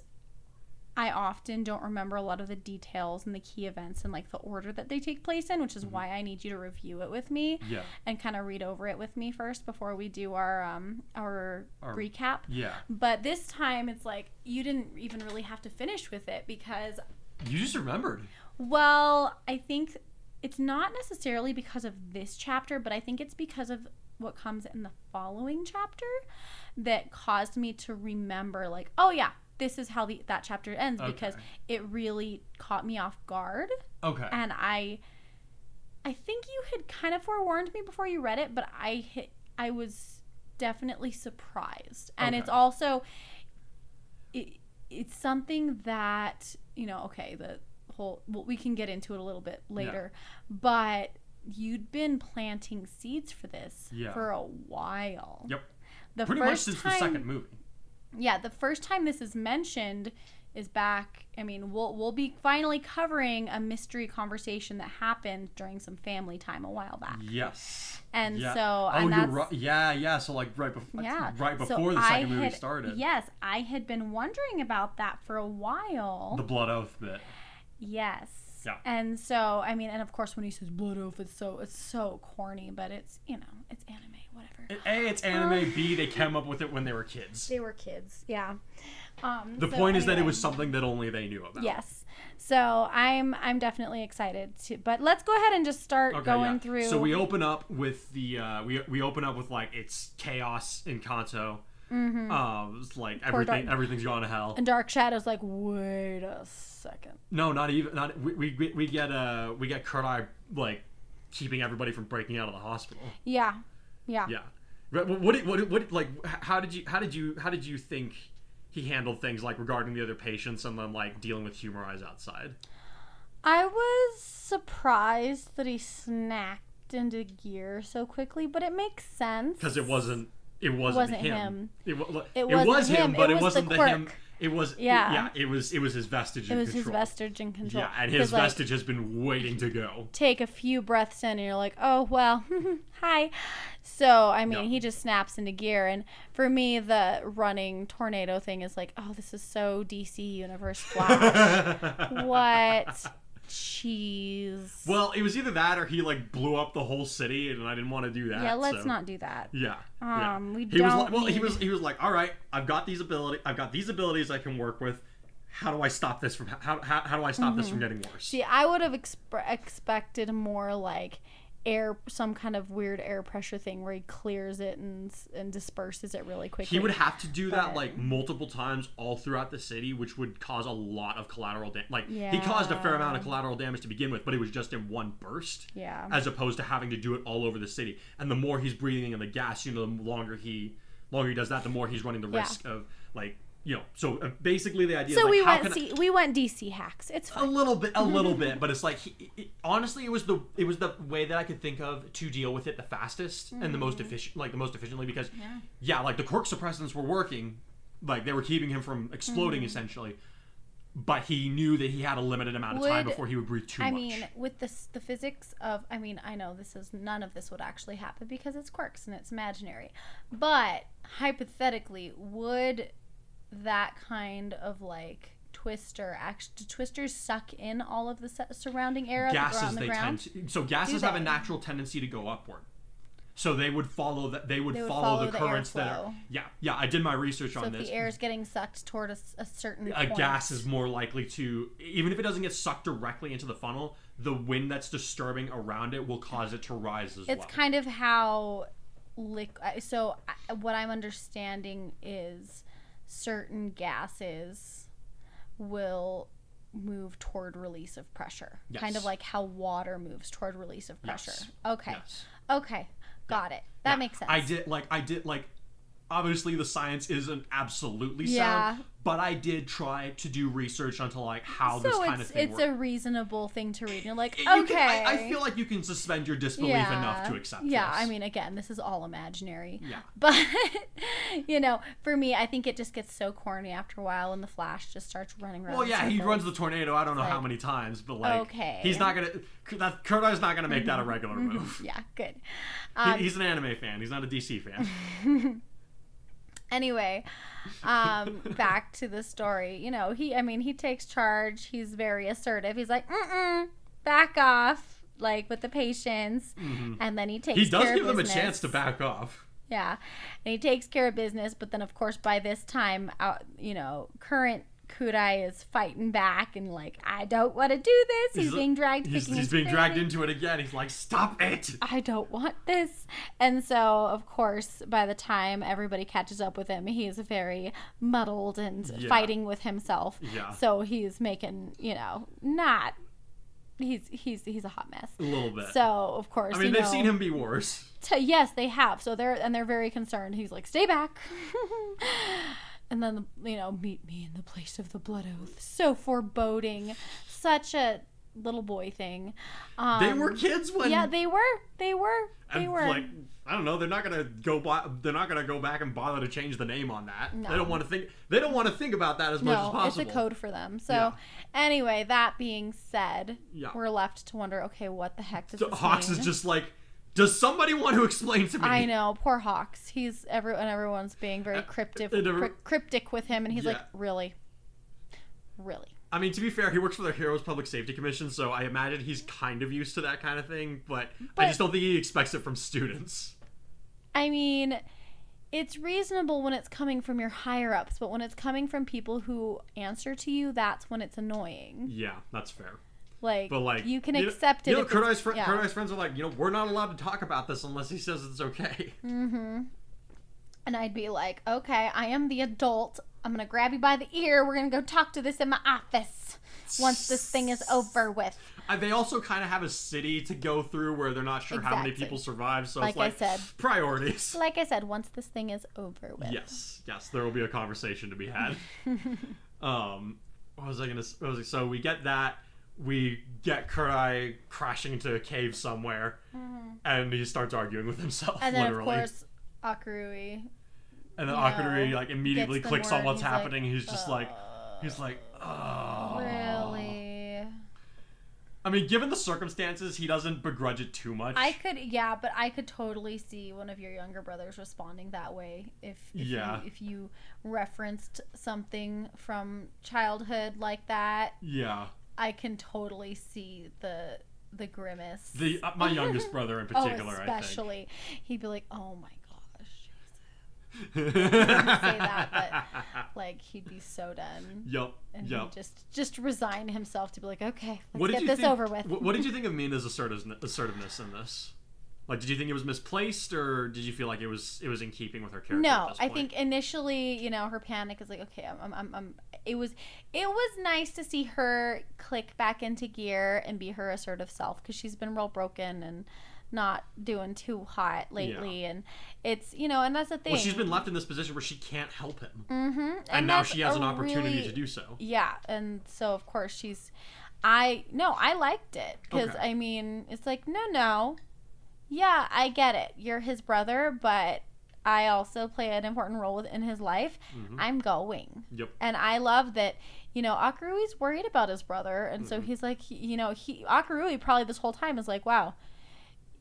I often don't remember a lot of the details and the key events and, like, the order that they take place in, which is why I need you to review it with me and kind of read over it with me first before we do our recap. Yeah. But this time, it's like, you didn't even really have to finish with it because... You just remembered. Well, I think it's not necessarily because of this chapter, but I think it's because of what comes in the following chapter that caused me to remember, like, oh yeah, this is how that chapter ends, because it really caught me off guard. Okay. And I think you had kind of forewarned me before you read it, but I was definitely surprised. And it's also it's something that, you know, okay, the whole, well, we can get into it a little bit later, but you'd been planting seeds for this for a while. Yep. Pretty much since the second movie. Yeah, the first time this is mentioned is back, I mean, we'll be finally covering a mystery conversation that happened during some family time a while back. Yes. And so... Oh, and you're right. Yeah. So, like, right before the second movie started. Yes, I had been wondering about that for a while. The blood oath bit. Yes. Yeah. And so, I mean, and of course when he says blood oath, it's so corny, but it's, you know, it's anime, whatever. A, it's anime. B, they came up with it when they were kids. They were kids, yeah. The point is that it was something that only they knew about. Yes. So I'm definitely excited to, but let's go ahead and just start going through. So we open up with the we open up with, like, it's chaos in Kanto. It's like everything's gone to hell. And Dark Shadow's like, wait a second. No, not even. Not we get Kurt-Eye, like, keeping everybody from breaking out of the hospital. Yeah. What like how did you think he handled things, like, regarding the other patients and then, like, dealing with Humarise outside? I was surprised that he snapped into gear so quickly, but it makes sense because it wasn't him. It was him, but it wasn't the him. It was it was his vestige in control. It was his vestige in control. Yeah, and his vestige has been waiting to go. Take a few breaths in and you're like, oh, well, hi. So, I mean, he just snaps into gear. And for me, the running tornado thing is like, oh, this is so DC Universe Flash. What? Cheese. Well, it was either that or he, like, blew up the whole city, and I didn't want to do that. Yeah, let's not do that. Yeah. He was like, all right, I've got these abilities I can work with. How do I stop this from how do I stop this from getting worse? See, I would have expected more like some kind of weird air pressure thing where he clears it and disperses it really quickly. He would have to do that, like, multiple times all throughout the city, which would cause a lot of collateral damage. Like, he caused a fair amount of collateral damage to begin with, but it was just in one burst. Yeah. As opposed to having to do it all over the city. And the more he's breathing in the gas, you know, the longer he does that, the more he's running the risk of, like, you know, so basically the idea. So is, like, we went DC hacks. It's fine. A little bit, but it's like honestly, it was the way that I could think of to deal with it the fastest and the most efficiently, because like, the quirk suppressants were working, like, they were keeping him from exploding essentially, but he knew that he had a limited amount of time before he would breathe too much. I mean, with the physics of, I mean, I know none of this would actually happen because it's quirks and it's imaginary, but hypothetically, would that kind of, like, do twisters suck in all of the surrounding air on the ground? Gases have a natural tendency to go upward, so they would follow that. They would follow the currents that are. Yeah. I did my research on this. So if the air is getting sucked toward a certain point, a gas is more likely to, even if it doesn't get sucked directly into the funnel, the wind that's disturbing around it will cause it to rise as well. It's kind of how so what I'm understanding is certain gases will move toward release of pressure. Yes. Kind of like how water moves toward release of pressure. Yes. Okay. Yes. Okay. Got it. That makes sense. I did obviously the science isn't absolutely Yeah. sound, but I did try to do research onto like how this kind of thing it's works. a reasonable thing to read. And you're like, You okay. can, I feel like you can suspend your disbelief enough to accept Yeah, this. I mean, again, this is all imaginary. Yeah. But, for me, I think it just gets so corny after a while and the Flash just starts running around. Well, yeah, in he circles. runs the tornado. I don't know how like, many times, but like, okay. he's not gonna. Kurt Eye's not gonna make that a regular move. Yeah, good. He's an anime fan. He's not a DC fan. Anyway, back to the story. He takes charge. He's very assertive. He's like, back off, like with the patients. And then he takes He does care give of them a business. chance to back off. Yeah. And he takes care of business. But then, of course, by this time, current Kudai is fighting back and like, I don't want to do this. He's being dragged. He's being dragged into it again. He's like, stop it. I don't want this. And so, of course, by the time everybody catches up with him, he's very muddled and fighting with himself. Yeah. So he's making, not. He's a hot mess. A little bit. So, of course, I mean, they've seen him be worse. Yes, they have. So they're very concerned. He's like, stay back. And then, meet me in the place of the blood oath. So foreboding. Such a little boy thing. They were kids when. Yeah, they were. Like, I don't know. They're not gonna go. They're not gonna go back and bother to change the name on that. No. They don't want to think. They don't want to think about that as much as possible. It's a code for them. So, anyway, that being said, Yeah. we're left to wonder. Okay, what the heck does So this Hawks mean? is just like, does somebody want to explain to me? I know, poor Hawks. Everyone's being very cryptic with him, and he's like, really. I mean, to be fair, he works for the Heroes Public Safety Commission, so I imagine he's kind of used to that kind of thing, but I just don't think he expects it from students. I mean, it's reasonable when it's coming from your higher-ups, but when it's coming from people who answer to you, that's when it's annoying. Yeah, that's fair. But you can accept it. Kurt Eye's friends are like, we're not allowed to talk about this unless he says it's okay. Mm-hmm. And I'd be like, okay, I am the adult. I'm going to grab you by the ear. We're going to go talk to this in my office once this thing is over with. They also kind of have a city to go through where they're not sure how many people survive. So it's like I said, priorities. Like I said, once this thing is over with. Yes, there will be a conversation to be had. What was I going to say? So we get that. We get Kurt Eye crashing into a cave somewhere. And he starts arguing with himself, and then, literally. of course, Akurui. And then Akurui like immediately clicks on what's happening. Like, he's just like, oh. Really? I mean, given the circumstances, he doesn't begrudge it too much. But I could totally see one of your younger brothers responding that way if you referenced something from childhood like that. Yeah. I can totally see the grimace. My youngest brother in particular, especially. I think. He'd be like, "Oh my gosh." He wouldn't say that, but like he'd be so done. Yep. And he'd just resign himself to be like, "Okay, let's get this over with." What did you think of Mina's assertiveness in this? Like, did you think it was misplaced, or did you feel like it was in keeping with her character? No, at this I point? think initially, her panic is like, okay, it was nice to see her click back into gear and be her assertive self, because she's been real broken and not doing too hot lately, and it's and that's the thing. Well, she's been left in this position where she can't help him, and now she has an opportunity to do so. Yeah, and so of course I liked it, because Okay. I mean, it's like no. Yeah, I get it. You're his brother, but I also play an important role in his life. I'm going. Yep. And I love that, Akurui's worried about his brother. And so he's like, Akurui probably this whole time is like, wow,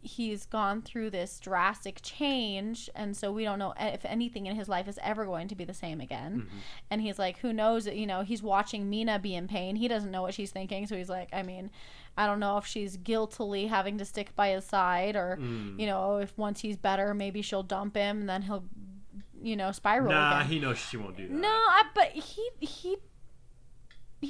he's gone through this drastic change. And so we don't know if anything in his life is ever going to be the same again. And he's like, who knows, he's watching Mina be in pain. He doesn't know what she's thinking. So he's like, I mean, I don't know if she's guiltily having to stick by his side, or, if once he's better, maybe she'll dump him and then he'll, spiral again. He knows she won't do that. No, but he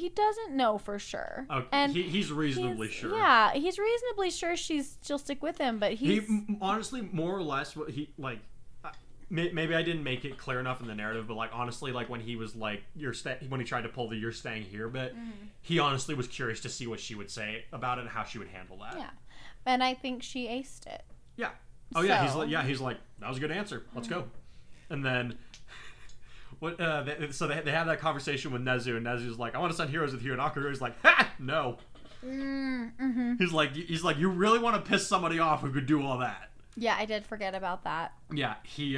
doesn't know for sure. Okay. And he's reasonably sure. Yeah, he's reasonably sure she'll stick with him, but he honestly, more or less, what he like. Maybe I didn't make it clear enough in the narrative, but like honestly, like when he was like when he tried to pull the "you're staying here" bit, he honestly was curious to see what she would say about it and how she would handle that. Yeah, and I think she aced it. Yeah. Oh yeah, he's like, that was a good answer. Let's go. And then what? They have that conversation with Nezu, and Nezu's like, "I want to send heroes with you," and Akuru's like, "Ha, no." Mm-hmm. He's like, "You really want to piss somebody off who could do all that?" Yeah, I did forget about that. Yeah, he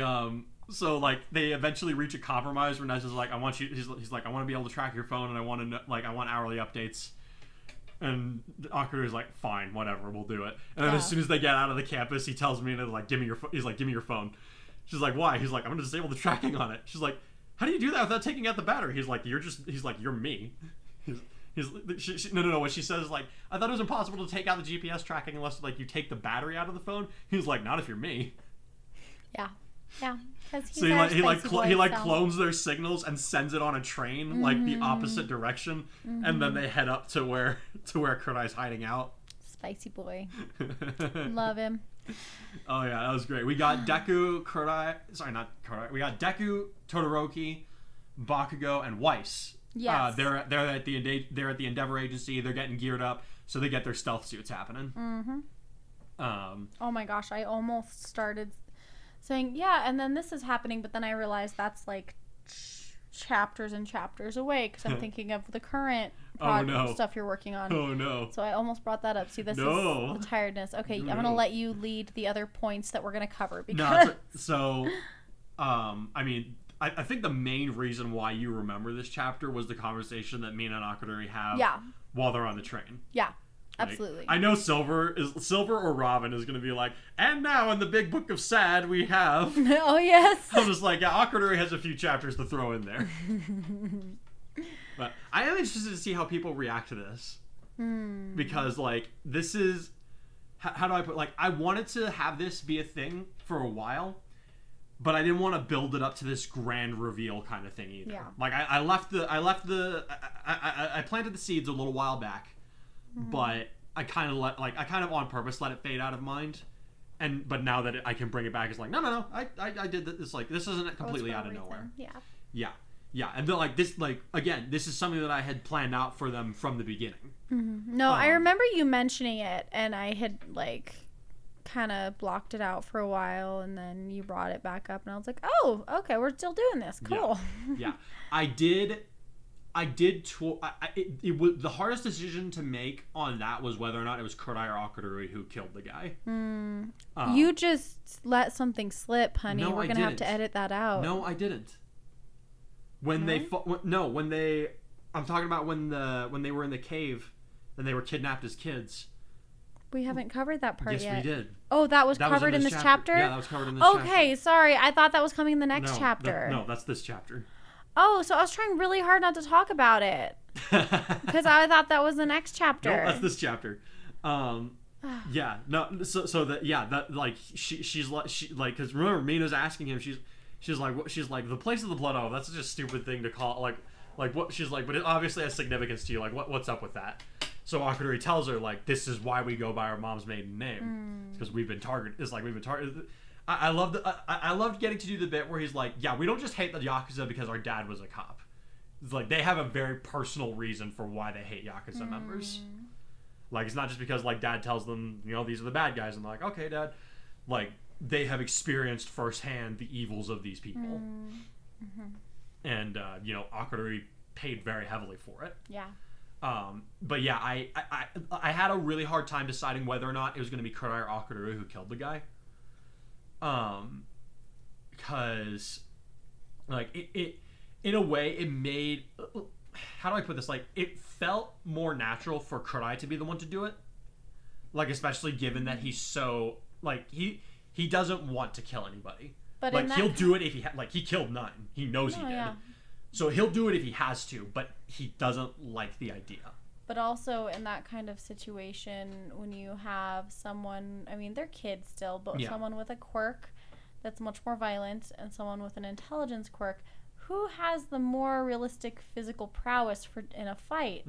So like they eventually reach a compromise where Nezu's like, "I want you." He's like, "I want to be able to track your phone, and I want to know, I want hourly updates." And Akuru is like, "Fine, whatever, we'll do it." And then as soon as they get out of the campus, he tells me, and like, "Give me your phone." He's like, "Give me your phone." She's like, "Why?" He's like, "I'm gonna disable the tracking on it." She's like, "How do you do that without taking out the battery?" He's like, "You're me." No. What she says is like, "I thought it was impossible to take out the GPS tracking unless like you take the battery out of the phone." He's like, "Not if you're me." Yeah. Because so he clones their signals and sends it on a train like the opposite direction, and then they head up to where Kurai's hiding out. Spicy boy. Love him. Oh yeah, that was great. We got Deku, Kurai. Sorry, not Kurai. We got Deku, Todoroki, Bakugo, and Weiss. Yes. They're at the Endeavor Agency. They're getting geared up, so they get their stealth suits happening. Oh my gosh, I almost started saying, yeah, and then this is happening, but then I realized that's like chapters and chapters away because I'm thinking of the current stuff you're working on. Oh no. So I almost brought that up. See, this is the tiredness. Okay, I'm going to let you lead the other points that we're going to cover. Because... I mean, I think the main reason why you remember this chapter was the conversation that Mina and Akudori have while they're on the train. Yeah. Absolutely. I know Silver or Robin is going to be like, and now in the big book of sad we have. Oh yes. I'm just like, yeah, Akudori has a few chapters to throw in there. But I am interested to see how people react to this, because like this is how do I put, like, I wanted to have this be a thing for a while, but I didn't want to build it up to this grand reveal kind of thing either. Yeah. Like I planted the seeds a little while back. But I kind of on purpose let it fade out of mind, but now that I can bring it back, it's like no, I did this, like this isn't completely out of nowhere. Yeah, and then like this, like again, this is something that I had planned out for them from the beginning. No, I remember you mentioning it, and I had like kind of blocked it out for a while, and then you brought it back up, and I was like, oh, okay, we're still doing this, cool. Yeah. It was the hardest decision to make on that was whether or not it was Kurai or Akudori who killed the guy. You just let something slip, honey. No, we're gonna have to edit that out. No, I didn't. I'm talking about when they were in the cave and they were kidnapped as kids. We haven't covered that part Yes, yet. we did. Oh, that was covered in this chapter? Yeah, that was covered in this chapter. Okay, sorry. I thought that was coming in the next chapter. No, that's this chapter. Oh, so I was trying really hard not to talk about it because I thought that was the next chapter. No, that's this chapter. Yeah, no. So that like she's like because remember Mina's asking him. She's like the place of the blood oath. That's such a stupid thing to call like what she's like, but it obviously has significance to you. Like what's up with that? So Akudori tells her like this is why we go by our mom's maiden name because we've been targeted. It's like we've been targeted. I loved getting to do the bit where he's like, yeah, we don't just hate the Yakuza because our dad was a cop. It's like they have a very personal reason for why they hate Yakuza members. Like it's not just because like dad tells them, you know, these are the bad guys, and they're like, okay, dad. Like they have experienced firsthand the evils of these people, and you know, Akudori paid very heavily for it. Yeah. But yeah, I had a really hard time deciding whether or not it was going to be Kurai or Akudori who killed the guy. Because like it in a way it made, how do I put this, like it felt more natural for Kurai to be the one to do it, like especially given that he's so like he doesn't want to kill anybody, but like he'll do it if he he killed none, he knows he did, so he'll do it if he has to, but he doesn't like the idea. But also in that kind of situation, when you have someone, I mean, they're kids still, but someone with a quirk that's much more violent and someone with an intelligence quirk, who has the more realistic physical prowess in a fight?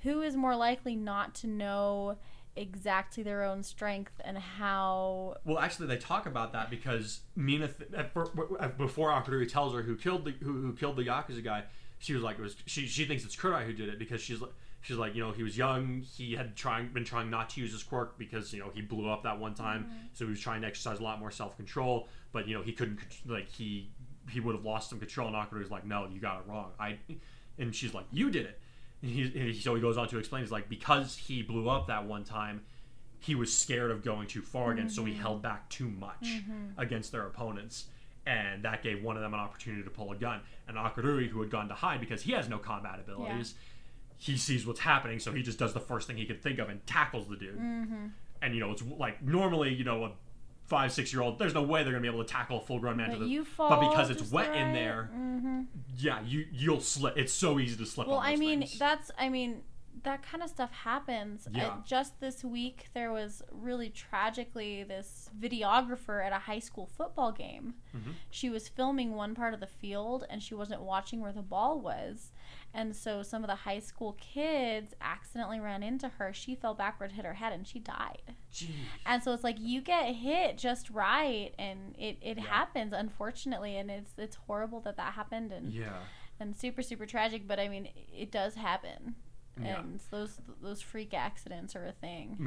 Who is more likely not to know exactly their own strength and how... Well, actually, they talk about that because Mina, before Akudori tells her who killed the Yakuza guy, she was like, she thinks it's Kurai who did it because she's like, you know, he was young. He had been trying not to use his quirk because, you know, he blew up that one time. So he was trying to exercise a lot more self-control. But, you know, he couldn't, like, he he would have lost some control, and Akaru's like, no, you got it wrong. And she's like, you did it. And so he goes on to explain, he's like, because he blew up that one time, he was scared of going too far again, so he held back too much against their opponents. And that gave one of them an opportunity to pull a gun. And Akarui, who had gone to hide because he has no combat abilities, he sees what's happening, so he just does the first thing he could think of and tackles the dude. And, it's like, normally, a 5-6-year-old, there's no way they're going to be able to tackle a full-grown man. But because it's wet in there, you'll slip. It's so easy to slip on those things. That kind of stuff happens. Just this week, there was really tragically this videographer at a high school football game. She was filming one part of the field, and she wasn't watching where the ball was. And so some of the high school kids accidentally ran into her. She fell backward, hit her head, and she died. Jeez. And so it's like, you get hit just right, and it happens, unfortunately, and it's horrible that happened, and super, super tragic, but it does happen. And those freak accidents are a thing.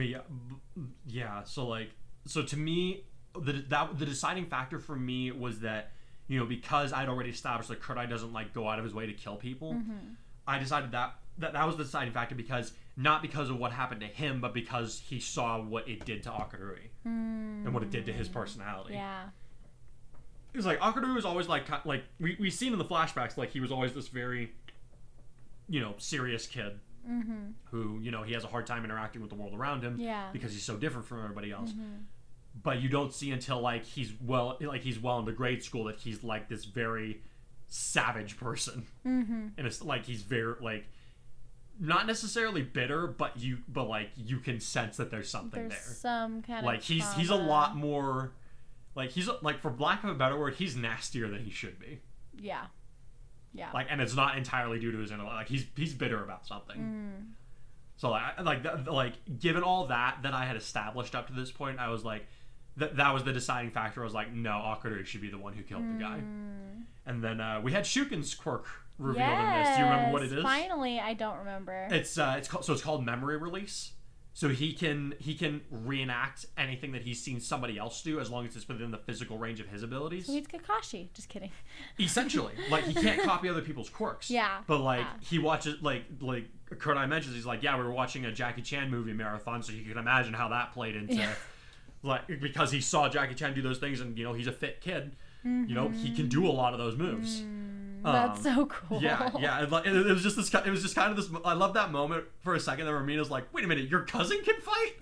So to me, the deciding factor for me was that, because I'd already established that Kurt doesn't go out of his way to kill people, I decided that was the deciding factor, because not because of what happened to him, but because he saw what it did to Akarui and what it did to his personality. Yeah. It's like Akarui was always we seen in the flashbacks, he was always this very, serious kid. Who, he has a hard time interacting with the world around him because he's so different from everybody else. But you don't see until he's well into grade school that he's this very savage person. And it's he's very not necessarily bitter, but you can sense that there's something there. Some kind of he's a lot more he's for lack of a better word, he's nastier than he should be. Yeah. Yeah. And it's not entirely due to his intellect. He's bitter about something. So given all that I had established up to this point, I was like, that was the deciding factor. I was like, no, Akaru should be the one who killed the guy. And then we had Shuken's quirk revealed in this. Do you remember what it is? Finally, I don't remember. It's called memory release. So he can reenact anything that he's seen somebody else do, as long as it's within the physical range of his abilities. So he's Kakashi. Just kidding. Essentially, he can't copy other people's quirks. Yeah. But he watches Kurt mentions, he's like, we were watching a Jackie Chan movie marathon, so you can imagine how that played into because he saw Jackie Chan do those things, and he's a fit kid. He can do a lot of those moves. That's so cool. Yeah. It was just this. It was just kind of this. I love that moment for a second. That Ramina's like, "Wait a minute, your cousin can fight?"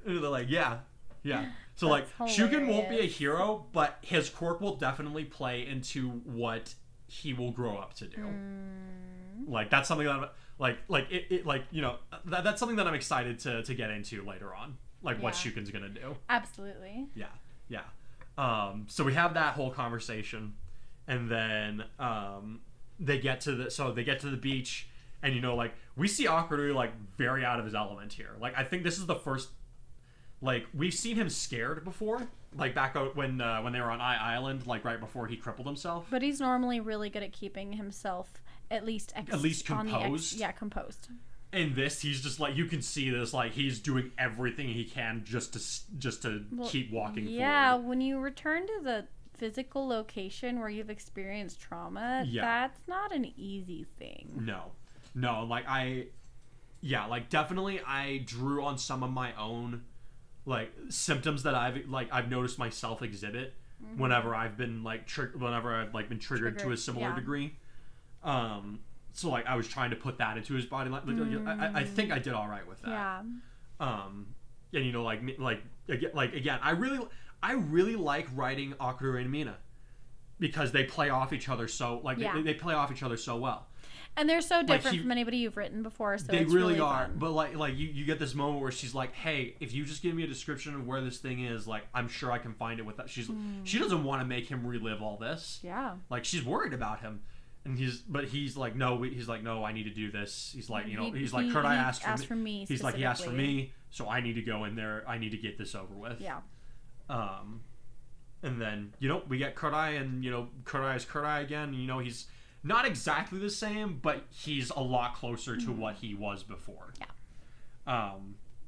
And they're like, "Yeah." So Shuken won't be a hero, but his quirk will definitely play into what he will grow up to do. That's something that that's something that I'm excited to get into later on. What Shuken's gonna do. Absolutely. Yeah. So we have that whole conversation. And then they get to the beach, and we see Akaru very out of his element here. I think this is the first we've seen him scared before, back out when they were on Island, right before he crippled himself. But he's normally really good at keeping himself at least composed. Composed. In this, he's just you can see this he's doing everything he can just to keep walking forward. Yeah, when you return to the physical location where you've experienced trauma, that's not an easy thing. No, definitely I drew on some of my own symptoms that I've noticed myself exhibit whenever I've been been triggered to a similar degree. So I was trying to put that into his body. I think I did all right with that. And again, I really like writing Akaru and Mina, because they play off each other so they play off each other so well. And they're so different from anybody you've written before, so they it's really are. Fun. But you get this moment where she's like, "Hey, if you just give me a description of where this thing is, I'm sure I can find it with that." She doesn't want to make him relive all this. Yeah. She's worried about him. And he's like, no, I need to do this. He's like, Kurt, I asked for me. He's like, he asked for me, so I need to go in there. I need to get this over with. Yeah. And then, we get Kurt-Eye, and, Kurt-Eye is Kurt-Eye again. He's not exactly the same, but he's a lot closer to what he was before. Yeah.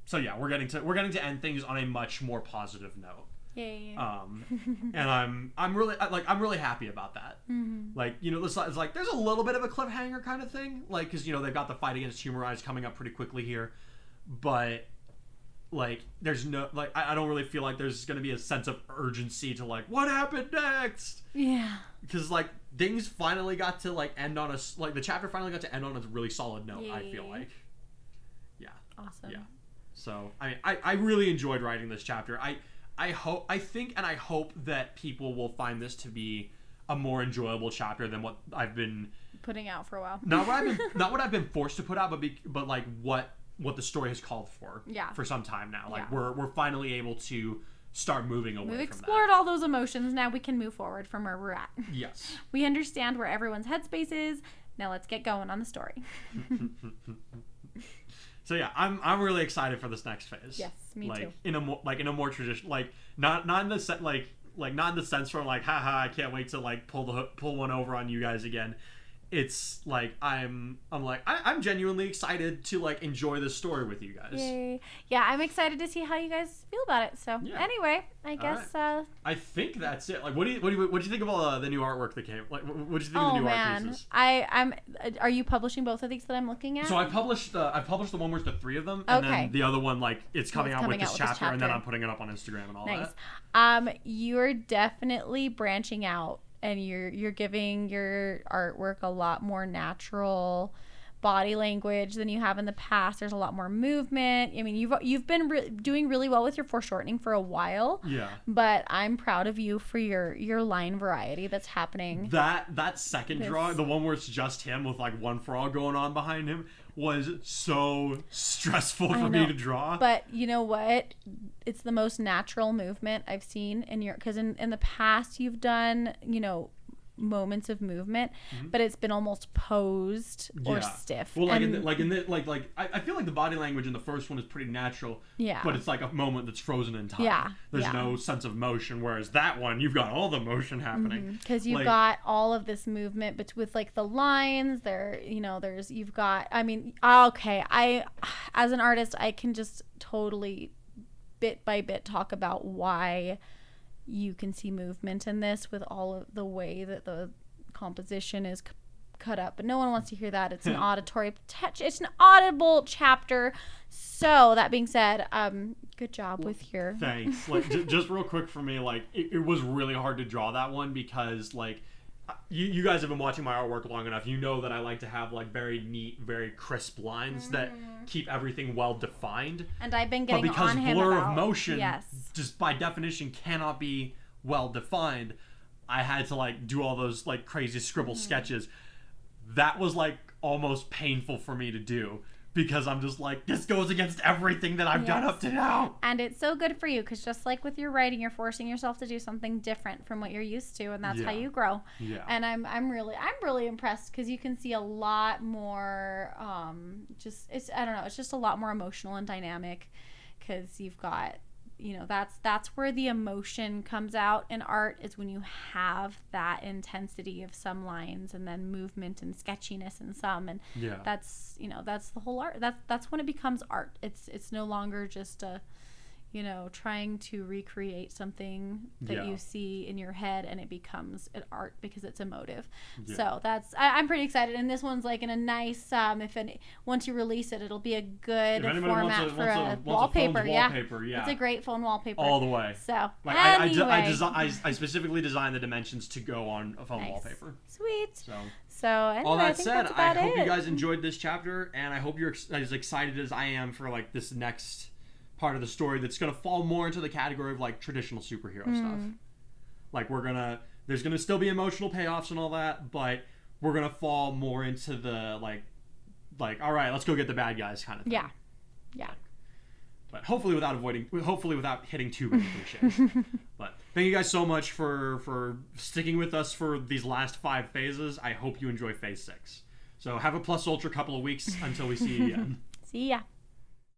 So yeah, we're getting to end things on a much more positive note. Yay. And I'm really happy about that. Like, you know, it's like there's a little bit of a cliffhanger kind of thing, like, because, you know, they've got the fight against Humarise coming up pretty quickly here, but like there's no, like, I don't really feel like there's gonna be a sense of urgency to like what happened next. Yeah. Because like things finally got to like end on the chapter finally got to end on a really solid note. Yay. I feel like. Yeah. Awesome. Yeah. So I really enjoyed writing this chapter. I hope that people will find this to be a more enjoyable chapter than what I've been putting out for a while. not what I've been forced to put out, but like what the story has called for. Yeah. For some time now. Like Yeah. we're finally able to start moving away from that. We've explored all those emotions. Now we can move forward from where we're at. Yes. We understand where everyone's headspace is. Now let's get going on the story. So yeah, I'm really excited for this next phase. Yes, me too. In a more traditional, like not in the set not in the sense from like haha I can't wait to like pull one over on you guys again. It's like I'm genuinely excited to like enjoy this story with you guys. Yay. Yeah, I'm excited to see how you guys feel about it. So anyway, I guess I think that's it. Like what do you think of all the new artwork that came? Like what did you think of the new art pieces? I'm are you publishing both of these that I'm looking at? So I published the one where it's the 3 of them, and then the other one like it's coming out with this chapter, and then I'm putting it up on Instagram and all that. You're definitely branching out. And you're giving your artwork a lot more natural body language than you have in the past. There's a lot more movement. I mean, you've been doing really well with your foreshortening for a while. Yeah. But I'm proud of you for your line variety that's happening. That second draw, the one where it's just him with like one frog going on behind him, was so stressful for me to draw. But you know what? It's the most natural movement I've seen because in the past you've done, you know, moments of movement, but it's been almost posed or stiff. Well, I feel like the body language in the first one is pretty natural. Yeah. But it's like a moment that's frozen in time. Yeah. There's no sense of motion, whereas that one you've got all the motion happening. Because you've got all of this movement, but with like the lines, you've got. I mean, okay, as an artist, I can just totally, bit by bit, talk about why you can see movement in this with all of the way that the composition is cut up, but no one wants to hear that. It's an auditory it's an audible chapter. So that being said, good job with your thanks. Like just real quick for me, like it was really hard to draw that one because like you guys have been watching my artwork long enough. You know that I like to have like very neat, very crisp lines that keep everything well defined. And I've been getting on him about... blur of motion, just by definition, cannot be well defined. I had to like do all those like crazy scribble sketches. That was like almost painful for me to do. Because I'm just like, this goes against everything that I've done up to now. And it's so good for you because just like with your writing, you're forcing yourself to do something different from what you're used to, and that's how you grow. Yeah. And I'm really impressed because you can see a lot more. It's just a lot more emotional and dynamic because you've got. You know, that's where the emotion comes out in art, is when you have that intensity of some lines and then movement and sketchiness in some, and that's the whole art. That's when it becomes art. It's no longer just a, trying to recreate something that you see in your head, and it becomes an art because it's emotive. So I'm pretty excited, and this one's like in a nice once you release it, it'll be a good format for a wallpaper. It's a great phone wallpaper all the way. So like anyway. I specifically designed the dimensions to go on a phone wallpaper. Sweet. So anyway, all that said, I hope you it. guys enjoyed this chapter, and I hope you're as excited as I am for like this next part of the story that's going to fall more into the category of like traditional superhero stuff. Like there's going to still be emotional payoffs and all that, but we're going to fall more into the like all right, let's go get the bad guys kind of thing. Yeah. But hopefully without hitting too many cliches. But thank you guys so much for sticking with us for these last 5 phases. I hope you enjoy phase 6. So have a plus ultra couple of weeks until we see you again. See ya.